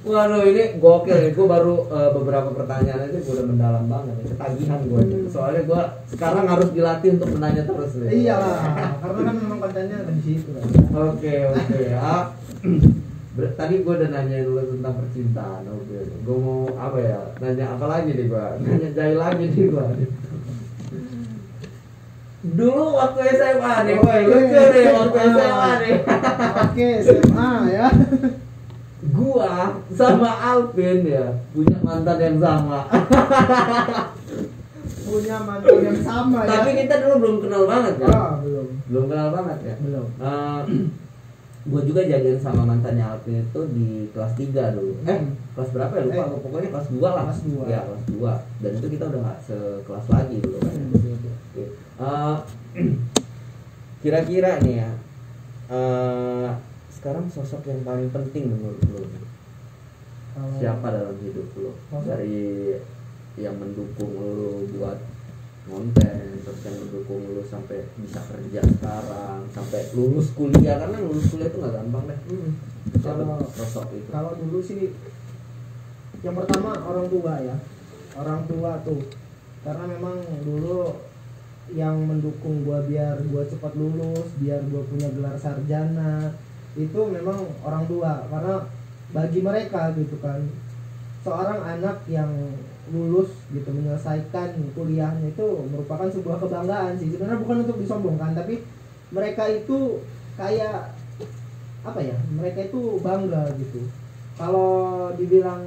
Waduh, ini gokil ya. Gue baru beberapa pertanyaan aja gue udah mendalam banget ya. Ketagihan gue. Soalnya gue sekarang harus dilatih untuk menanya terus ya. Iya lah, karena kan memang kontennya ada di situ kan. Oke. Tadi gue udah nanya dulu tentang percintaan. Oke. Gue mau apa ya? Nanya apa lagi nih gue? Nanya jahil lagi nih gue. Dulu waktu SMA nih, lucu nih waktu SMA nih. Oke, SMA ya. Gua sama Alvin ya punya mantan yang sama. Punya mantan yang sama ya. Tapi kita dulu belum kenal banget ya. Belum kenal banget ya. Belum. Gua juga jadian sama mantannya Alvin itu di kelas 3 dulu. Kelas berapa ya? Lupa. Pokoknya kelas 2 lah. Kelas 2. Ya, kelas 2. Dan itu kita udah gak sekelas lagi dulu kan. Kira-kira nih ya, sekarang sosok yang paling penting menurut lo siapa dalam hidup lo? Dari yang mendukung lo buat konten, terus yang mendukung lo sampai bisa kerja sekarang, sampai lulus kuliah, karena lulus kuliah itu nggak gampang deh. Kalau sosok itu, kalau dulu sih yang pertama orang tua ya, orang tua tuh, karena memang dulu yang mendukung gua biar gua cepat lulus, biar gua punya gelar sarjana, itu memang orang tua. Karena bagi mereka gitu kan, seorang anak yang lulus gitu menyelesaikan kuliahnya itu merupakan sebuah kebanggaan sih. Sebenarnya bukan untuk disombongkan, tapi mereka itu kayak apa ya, mereka itu bangga gitu. Kalau dibilang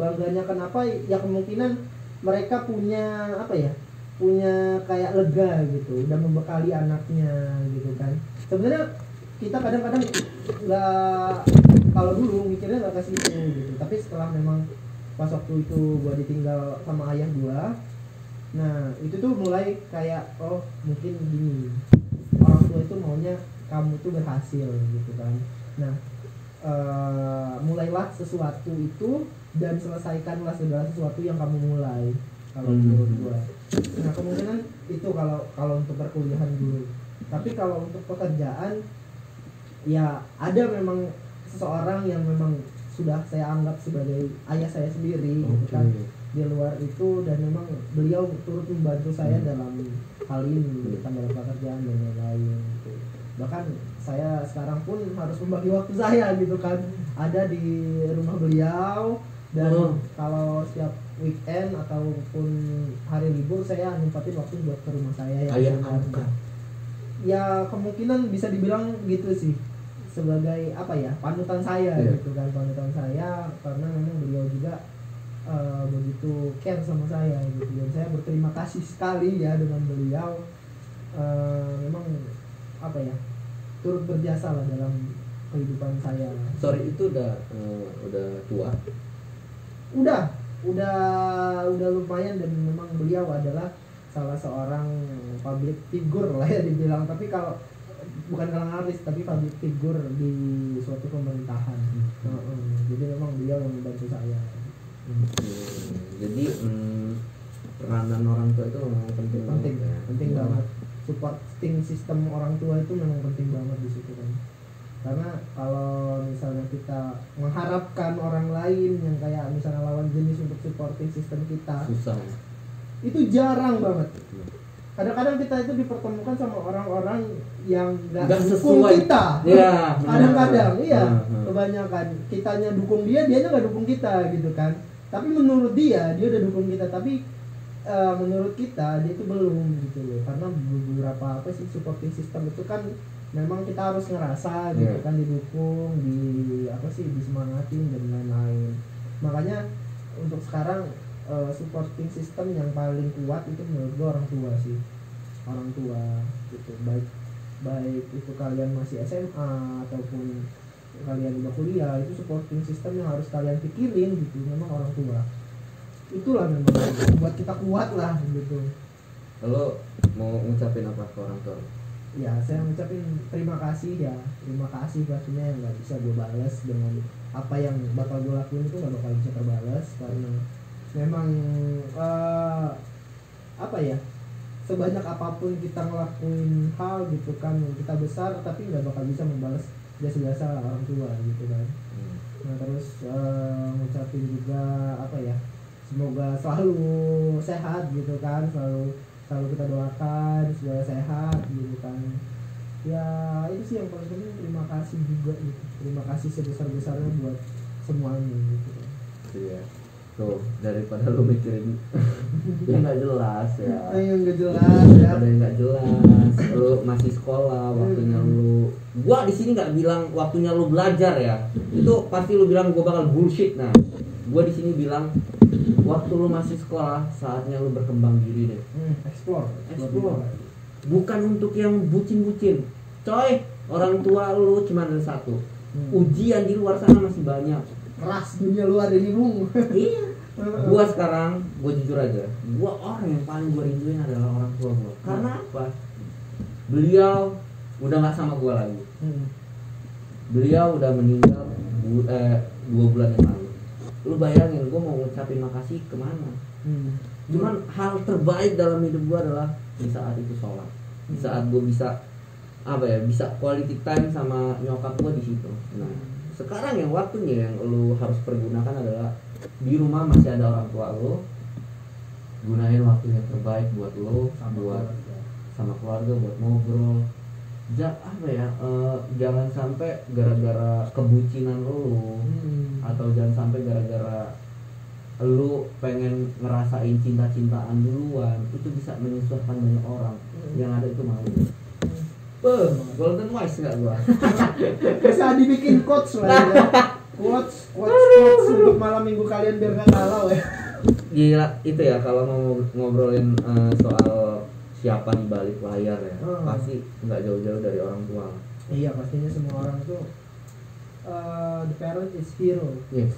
bangganya kenapa, ya kemungkinan mereka punya apa ya, punya kayak lega gitu, udah membekali anaknya gitu kan. Sebenarnya kita kadang-kadang nggak, kalau dulu mikirnya nggak kasih itu gitu, tapi setelah memang pas waktu itu gua ditinggal sama ayah gua, nah itu tuh mulai kayak oh mungkin gini, orang tua itu maunya kamu tuh berhasil gitu kan. Nah mulailah sesuatu itu dan selesaikanlah segala sesuatu yang kamu mulai, kalau menurut gua. Nah kemungkinan itu kalau untuk perkuliahan dulu. Tapi kalau untuk pekerjaan, ya ada memang seseorang yang memang sudah saya anggap sebagai ayah saya sendiri gitu kan, di luar itu, dan memang beliau turut membantu saya dalam hal ini gitu kan, dalam pekerjaan dan lain-lain gitu. Bahkan saya sekarang pun harus membagi waktu saya gitu kan, ada di rumah beliau Dan Oh. kalau setiap weekend ataupun hari libur saya nempatin waktu buat ke rumah saya yang Ayah sebenarnya. angkat. Ya kemungkinan bisa dibilang gitu sih, sebagai apa ya, panutan saya Iya. gitu kan, panutan saya karena memang beliau juga begitu care sama saya gitu, dan saya berterima kasih sekali ya dengan beliau. Memang apa ya, turut berjasa lah dalam kehidupan saya. Sorry, itu udah tua. Udah lumayan, dan memang beliau adalah salah seorang public figure lah ya dibilang, tapi kalau bukan kalangan artis tapi public figure di suatu pemerintahan. Jadi memang beliau yang membantu saya. Jadi peranan orang tua itu memang penting banget ya. Penting banget. Supporting sistem orang tua itu memang penting banget di situ kan. Karena kalau misalnya kita mengharapkan orang lain yang kayak misalnya lawan jenis untuk supporting sistem kita, Susah. itu jarang banget. Kadang-kadang kita itu dipertemukan sama orang-orang yang Nggak nggak dukung sesuai. kita. Iya, benar. Kadang-kadang iya, Hmm. kebanyakan kitanya dukung dia, dianya nggak dukung kita gitu kan. Tapi menurut dia udah dukung kita, tapi menurut kita dia itu belum gitu loh. Karena beberapa apa sih supporting system itu kan memang kita harus ngerasa gitu kan, didukung, disemangatin dan lain-lain. Makanya untuk sekarang supporting system yang paling kuat itu menurut gue orang tua sih, orang tua gitu. Baik itu kalian masih SMA ataupun kalian udah kuliah, itu supporting system yang harus kalian pikirin gitu, memang orang tua. Itulah memang buat kita kuat lah gitu. Lo mau ngucapin apa ke orang tua? Ya saya ngucapin terima kasih ya, terima kasih pastinya yang nggak bisa gue balas dengan apa yang bakal gue lakuin, itu nggak bakal bisa terbalas karena memang apa ya, sebanyak apapun kita ngelakuin hal gitu kan, kita besar tapi nggak bakal bisa membalas jasa-jasa orang tua gitu kan. Nah terus ngucapin juga apa ya, semoga selalu sehat gitu kan, selalu kita doakan supaya sehat gitu kan. Ya itu sih yang paling penting, terima kasih juga gitu, terima kasih sebesar-besarnya buat semuanya gitu kan. Iya. Tuh, daripada lu mikirin yang nggak jelas ya. Yang nggak jelas ya. Ada yang nggak jelas. Lu masih sekolah, waktunya lu. Gua di sini nggak bilang waktunya lu belajar ya. Itu pasti lu bilang gua bakal bullshit. Nah, gua di sini bilang waktu lu masih sekolah, saatnya lu berkembang diri deh. Explore. Bukan untuk yang bucin-bucin. Coy, orang tua lu cuma ada satu. Ujian di luar sana masih banyak. Keras dunia luar ini, Bung. Iya. Gua sekarang, gua jujur aja, gua orang yang paling gua rinduin adalah orang tua gua. Karena apa? Beliau udah nggak sama gua lagi. Beliau udah meninggal 2 bulan yang lalu. Lu bayangin, gua mau ngucapin makasih kemana? Cuman hal terbaik dalam hidup gua adalah di saat itu sholat. Di saat gua bisa bisa quality time sama nyokap gua di situ. Nah, sekarang yang waktunya yang lu harus pergunakan adalah di rumah masih ada orang tua lu, gunain waktu yang terbaik buat lu, sama keluarga, buat ngobrol. Jangan sampai gara-gara kebucinan lu, atau jangan sampai gara-gara lu pengen ngerasain cinta-cintaan duluan, itu bisa menyusahkan banyak orang. Yang ada itu malu. Golden wise nggak gua? Bisa dibikin quotes lah ya. Quotes untuk malam minggu kalian biar nggak galau ya. Gila, itu ya kalau mau ngobrolin soal siapa di balik layar ya, pasti nggak jauh-jauh dari orang tua. Iya, pastinya semua orang tuh the parent is hero. Yes.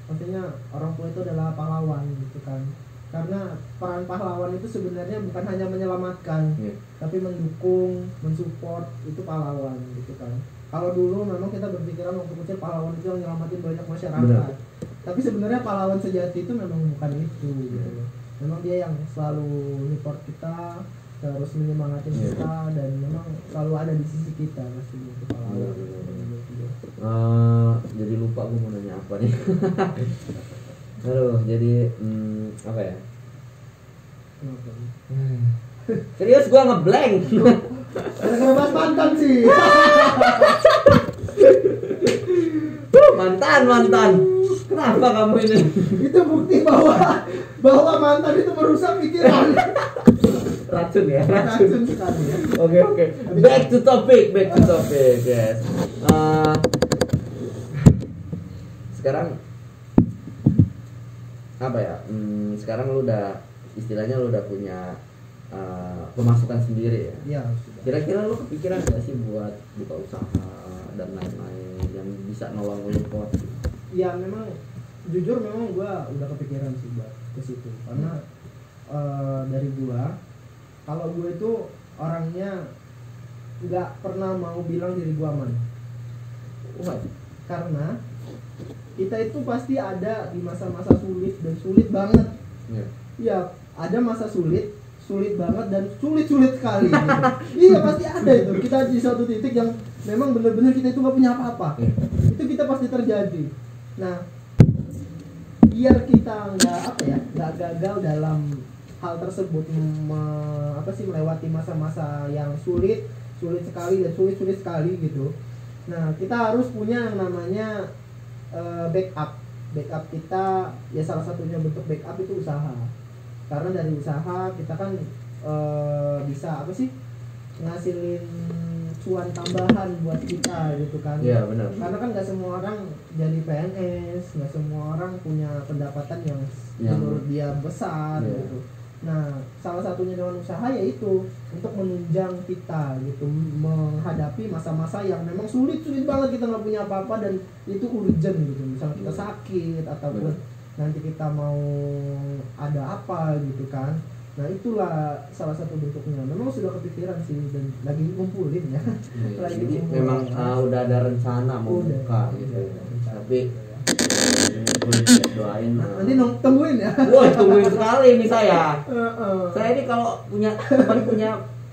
Pastinya orang tua itu adalah pahlawan gitu kan. Karena peran pahlawan itu sebenarnya bukan hanya menyelamatkan, tapi mendukung, mensupport, itu pahlawan gitu kan. Kalau dulu memang kita berpikiran waktu kecil pahlawan itu yang nyelamatin banyak masyarakat. Benar. Tapi sebenarnya pahlawan sejati itu memang bukan itu gitu. Memang dia yang selalu support kita, terus menyemangatin kita, dan memang selalu ada di sisi kita pasti itu pahlawan. Jadi lupa gue mau nanya apa nih. Aduh, jadi apa ya? Serius gue ngeblank. Gara-gara bahas mantan sih. Mantan. Kenapa kamu ini? Itu bukti bahwa mantan itu merusak pikiran. Racun ya, Racun sekali ya. Oke. Back to topic, yes. Sekarang apa ya? Sekarang lu udah istilahnya lu udah punya pemasukan sendiri ya. Iya. Kira-kira lu kepikiran nggak sih buat buka usaha dan lain-lain yang bisa nolong lu buat? Ya memang jujur memang gue udah kepikiran sih buat ke situ karena dari gue kalau gue itu orangnya nggak pernah mau bilang diri gue aman. Wah, Karena kita itu pasti ada di masa-masa sulit dan sulit banget. Iya, ada masa sulit banget dan sulit sekali gitu. Iya pasti ada itu. Kita di suatu titik yang memang benar-benar kita itu nggak punya apa-apa. Itu kita pasti terjadi. Nah, biar kita nggak gagal dalam hal tersebut, melewati masa-masa yang sulit sekali dan sulit sekali gitu. Nah, kita harus punya yang namanya backup kita ya, salah satunya bentuk backup itu usaha. Karena dari usaha kita kan bisa ngasilin cuan tambahan buat kita gitu kan. Iya benar. Karena kan nggak semua orang jadi PNS, nggak semua orang punya pendapatan yang menurut dia besar gitu. Nah, salah satunya dengan usaha yaitu untuk menunjang kita gitu, menghadapi masa-masa yang memang sulit banget, kita nggak punya apa-apa dan itu urgent gitu. Misalnya kita sakit ataupun nanti kita mau ada apa gitu kan. Nah, itulah salah satu bentuknya. Memang sudah kepikiran sih dan lagi ngumpulin ya. Jadi memang udah ada rencana mau buka gitu. Tapi doain. Nanti tungguin ya. Wah, tungguin sekali ini saya. Saya ini kalau punya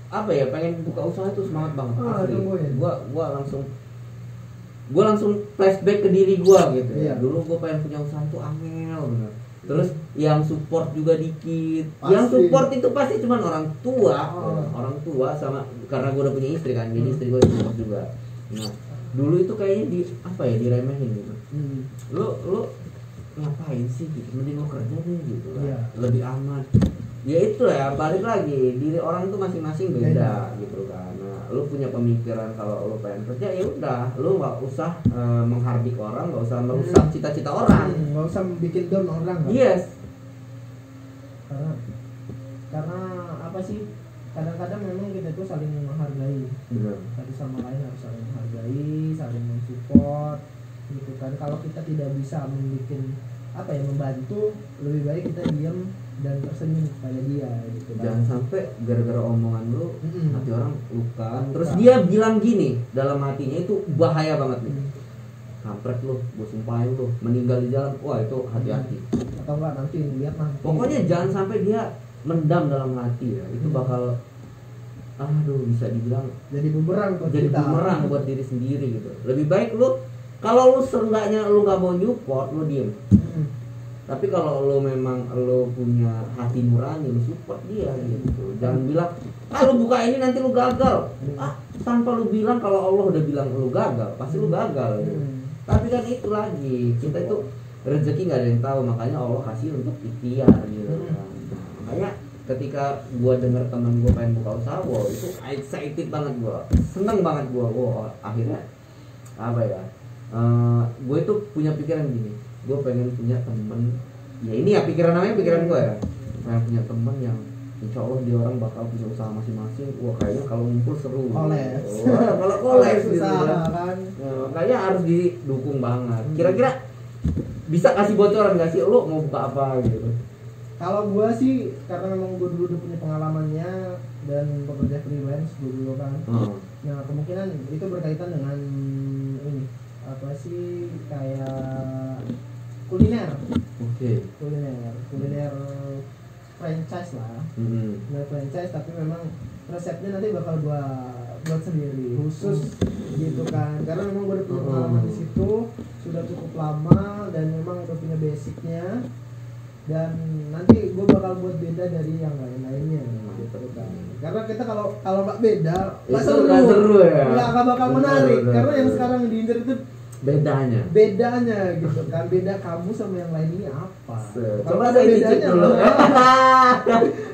apa ya, pengen buka usaha itu semangat banget. Asli. Gua langsung flashback ke diri gua gitu. Iya. Dulu gua pengen punya usaha itu angel bener. Terus yang support juga dikit. Pasti. Yang support itu pasti cuma orang tua sama karena gua udah punya istri kan. Jadi istri gua support juga. Nah, dulu itu kayaknya diremehin gitu. Lu ngapain sih gitu, mending lo kerja deh gitu lah. Iya. Lebih aman ya. Itu ya, balik lagi diri orang itu masing-masing beda gitu kan. Nah, lu punya pemikiran kalau lu pengen kerja ya udah, lu nggak usah menghardik orang, nggak usah merusak cita-cita orang, nggak usah bikin down orang kan? Yes. Karena apa sih, kadang-kadang memang kita itu saling menghargai. Benar. Satu sama lain harus saling menghargai, saling mensupport gitu kan. Kalau kita tidak bisa membantu, lebih baik kita diam dan tersenyum kepada dia gitu kan. Jangan sampai gara-gara omongan lu hati orang luka. Terus dia bilang gini dalam hatinya, itu bahaya banget nih. Kampret lu, gue sumpahin lu, meninggal di jalan. Wah, itu hati-hati. Atau enggak nanti lihat nanti. Pokoknya jangan sampai dia mendam dalam hati ya. Itu bakal bisa dibilang jadi bumerang buat diri sendiri gitu. Lebih baik lu, kalau lu seenggaknya lu gak mau support, lu diem. Tapi kalau lu memang lu punya hati nurani, lu support dia gitu. Jangan bilang, lu buka ini nanti lu gagal. Tanpa lu bilang, kalau Allah udah bilang lu gagal, pasti lu gagal gitu. Tapi kan itu lagi, kita itu rezeki gak ada yang tahu, makanya Allah kasih untuk ikhtiar gitu kan. Makanya ketika gua denger temen gua pengen buka usaha, itu excited banget gua, seneng banget gua. Akhirnya gue itu punya pikiran gini, gue pengen punya temen, ya ini ya pikiran gue ya, pengen punya temen yang insya Allah dia orang bakal punya usaha masing-masing. Wah, kayaknya kalau ngumpul seru. Kalau koles gitu kan. Kayaknya harus didukung banget. Kira-kira bisa kasih bocoran gak sih lo mau buka apa gitu? Kalau gue sih, karena memang gue dulu udah punya pengalamannya dan bekerja freelance dulu kan. Nah, kemungkinan itu berkaitan dengan ini kayak kuliner. Kuliner franchise lah. Nah, franchise tapi memang resepnya nanti bakal buat sendiri khusus gitu kan. Karena memang gue udah punya pengalaman di situ sudah cukup lama dan memang udah punya basicnya. Dan nanti gue bakal buat beda dari yang lain-lainnya gitu kan. Karena kita kalau nggak beda nggak seru ya, nggak bakal menarik. Karena yang sekarang di internet itu bedanya gitu kan, beda kamu sama yang lain ini apa. Coba saya cicip dulu.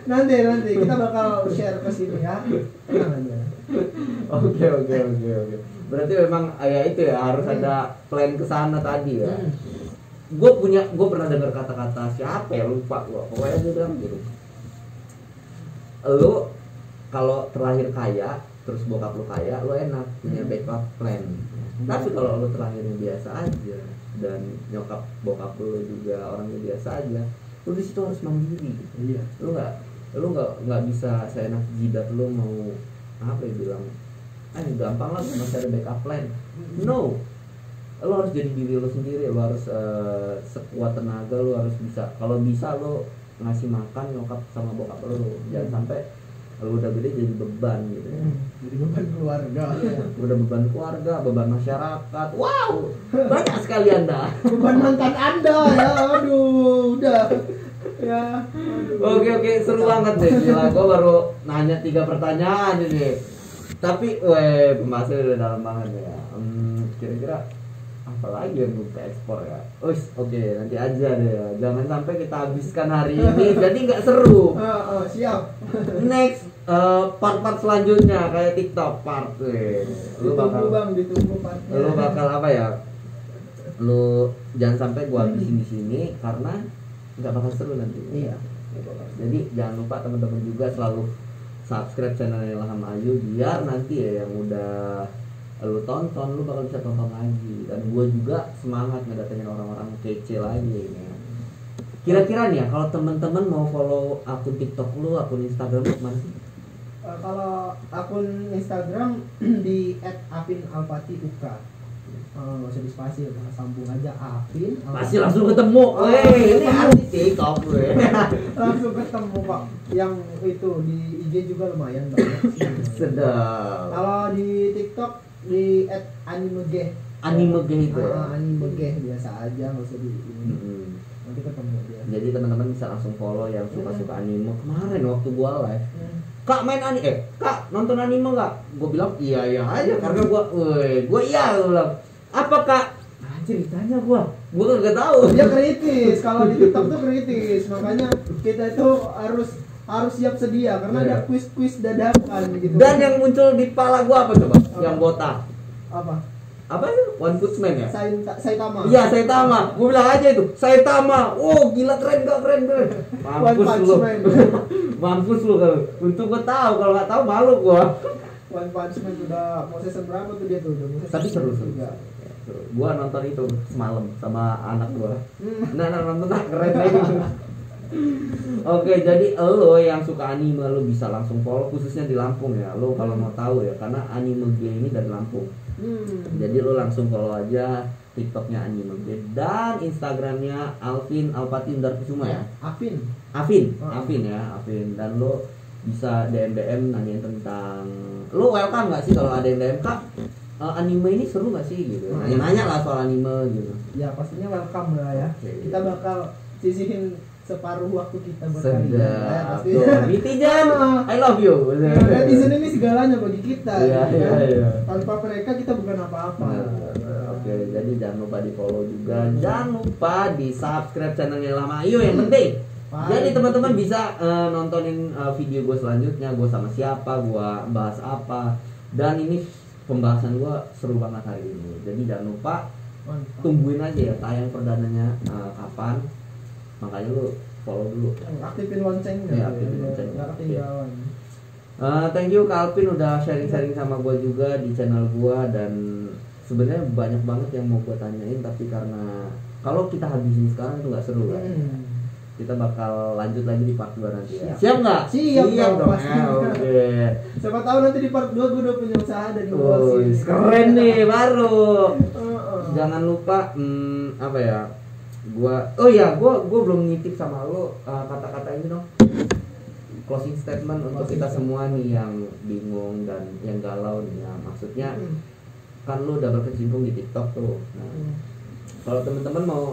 nanti kita bakal share ke sini ya, tenang aja. Oke. Berarti memang ya itu ya, harus ada plan ke sana tadi ya. Gue pernah dengar kata-kata siapa ya, lupa gue, pokoknya dia bilang gitu, lo kalau terlahir kaya terus bokap lo kaya, lo enak punya backup plan. Tapi kalau lo terlahirnya biasa aja dan nyokap bokap lo juga orangnya biasa aja, lo di situ harus mandiri. Iya. Lo nggak bisa seenak jidat lo mau apa ya bilang, gampang lah masih ada backup plan. No, lo harus jadi diri lo sendiri. Lo harus sekuat tenaga. Lo harus bisa, kalau bisa lo ngasih makan nyokap sama bokap lo. Jangan sampai lo udah gede jadi beban gitu ya. Jadi beban keluarga. Udah beban keluarga, beban masyarakat. Wow, banyak sekali Anda. Beban mantan Anda ya, aduh, udah. Ya. Oke, seru banget deh. Gila, gue baru nanya 3 pertanyaan ini. Tapi, pembahasannya udah dalam banget ya. Kira-kira apa lagi yang gue ekspor ya? Oke, nanti aja deh ya. Jangan sampai kita habiskan hari ini jadi nggak seru. Siap. Next part-part selanjutnya kayak TikTok part. Ditunggu partnya. Lu bakal apa ya? Lu jangan sampai gua habisin di sini karena nggak bakal seru nanti. Iya. Jadi jangan lupa teman-teman juga selalu subscribe channel Ilham Ayu biar nanti ya yang udah lu tonton lu bakal bisa tonton lagi, dan gue juga semangat ngedatengin orang-orang kece lagi ya. Kira-kira nih ya kalau teman-teman mau follow akun TikTok lu, akun Instagram lu mana sih? Kalau akun Instagram di @apinalpatiuk. Nggak usah dispasi, sambung aja Apin. Pasti langsung ketemu. Ini artis TikTok gue. Langsung ketemu Pak. Yang itu di IG juga lumayan banyak. Sedap. Kalau di TikTok di @animegeh. Animegeh itu. Animegeh biasa aja, nggak usah di ini. Nanti ketemu dia. Jadi teman-teman bisa langsung follow yang suka-suka anime. Kemarin waktu gua live, Kak main anime, Kak nonton anime nggak? Gua bilang iya aja karena gua iya, gua bilang apa Kak? Ceritanya gua nggak tahu. Dia kritis, kalau di TikTok tuh kritis, makanya kita itu harus siap sedia karena ada kuis dadakan gitu. Dan yang muncul di kepala gua apa coba? Yang botak. Apa itu? One Punch Man ya? Saitama. Iya, Saitama. Gua bilang aja itu, Saitama. Oh, gila keren. Mampus lu. Mampus lu kalau. Untung gua tahu, kalau nggak tahu malu gua. One Punch Man udah mau season berapa tuh dia tuh? Tapi seru juga. Gua nonton itu semalam sama anak gua. Nonton keren lagi. Oke, jadi lo yang suka anime lo bisa langsung follow, khususnya di Lampung ya. Lo kalau mau tahu ya, karena anime G ini dari Lampung. Jadi lo langsung follow aja TikToknya anime G dan Instagramnya Alvin Alpati Darkusuma ya. Afin ya. Dan lo bisa DM nanyain tentang, lo welcome nggak sih kalau ada yang DM, Kak? Anime ini seru nggak sih gitu? Nanya lah soal anime gitu. Ya pastinya welcome lah ya. Kita bakal sisihin separuh waktu kita berkarya. Ya, pasti. Netizen, I love you. Netizen ini segalanya bagi kita. Iya. Tanpa mereka kita bukan apa-apa. Oke, jadi jangan lupa di follow juga. Jangan lupa di subscribe channelnya Ilham Ayu yang penting. Jadi teman-teman bisa nontonin video gue selanjutnya. Gue sama siapa, gue bahas apa. Dan ini pembahasan gue seru banget hari ini. Jadi jangan lupa tungguin aja ya tayang perdananya kapan. Makanya lu follow dulu. Aktifin loncengnya. Ya, aktifin loncengnya. Nggak ketinggalan. Thank you Kak Alvin udah sharing-sharing sama gue juga di channel gue, dan sebenarnya banyak banget yang mau gue tanyain, tapi karena kalau kita habisin sekarang itu nggak seru kan. Kita bakal lanjut lagi di part 2 nanti ya. Siap nggak? Siap dong. Oke. Siapa tahu nanti di part 2 gue udah punya usaha dari luar sini. Keren nih baru. Jangan lupa apa ya? Gua belum ngitip sama lo kata-kata ini dong, closing statement untuk kita semua nih yang bingung dan yang galau nih ya. Maksudnya kan lo udah berkecimpung di TikTok tuh. Nah, kalau teman-teman mau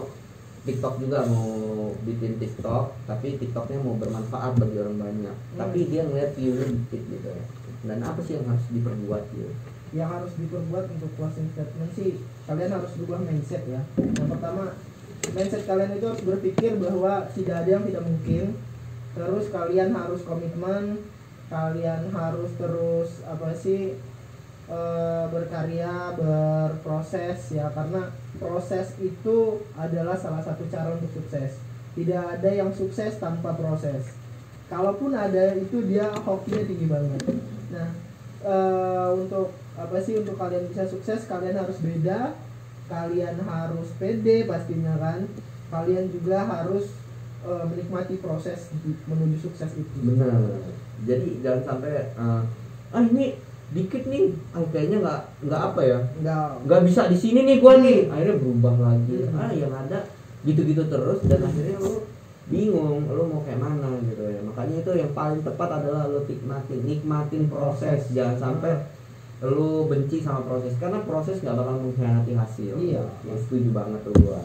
TikTok juga, mau bikin TikTok tapi TikToknya mau bermanfaat bagi orang banyak, tapi dia ngeliat view-nya dikit gitu ya. Dan apa sih yang harus diperbuat gitu? yang harus diperbuat untuk closing statement sih, kalian harus berubah mindset ya. Yang pertama, mindset kalian itu harus berpikir bahwa tidak ada yang tidak mungkin. Terus kalian harus komitmen, kalian harus terus berkarya, berproses ya, karena proses itu adalah salah satu cara untuk sukses. Tidak ada yang sukses tanpa proses. Kalaupun ada, itu dia hokinya tinggi banget. Nah, untuk untuk kalian bisa sukses, kalian harus beda, kalian harus pede pastinya kan. Kalian juga harus menikmati proses menuju sukses itu. Benar. Jadi jangan sampai ini dikit nih, kayaknya nggak apa ya, nggak bisa di sini nih gua nih, akhirnya berubah lagi. Yang ada gitu-gitu terus, dan akhirnya lu bingung lu mau kayak mana gitu ya. Makanya itu yang paling tepat adalah lu nikmatin proses. Jangan sampai lu benci sama proses, karena proses nggak bakal mengkhianati hasil. Iya, setuju banget tuh gua.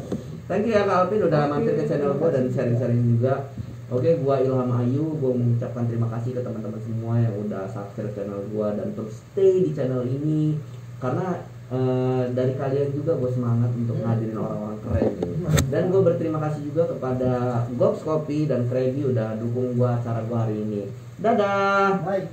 Thank you ya Kak Alvin udah mampir ke channel gua dan sharing-sharing juga. Oke, gua Ilham Ayu, gua mengucapkan terima kasih ke teman-teman semua yang udah subscribe channel gua dan terus stay di channel ini, karena dari kalian juga gue semangat untuk ngadirin orang-orang keren gitu. Dan gue berterima kasih juga kepada Gobs Kopi dan Freddy udah dukung gue acara gue hari ini. Dadah. Bye.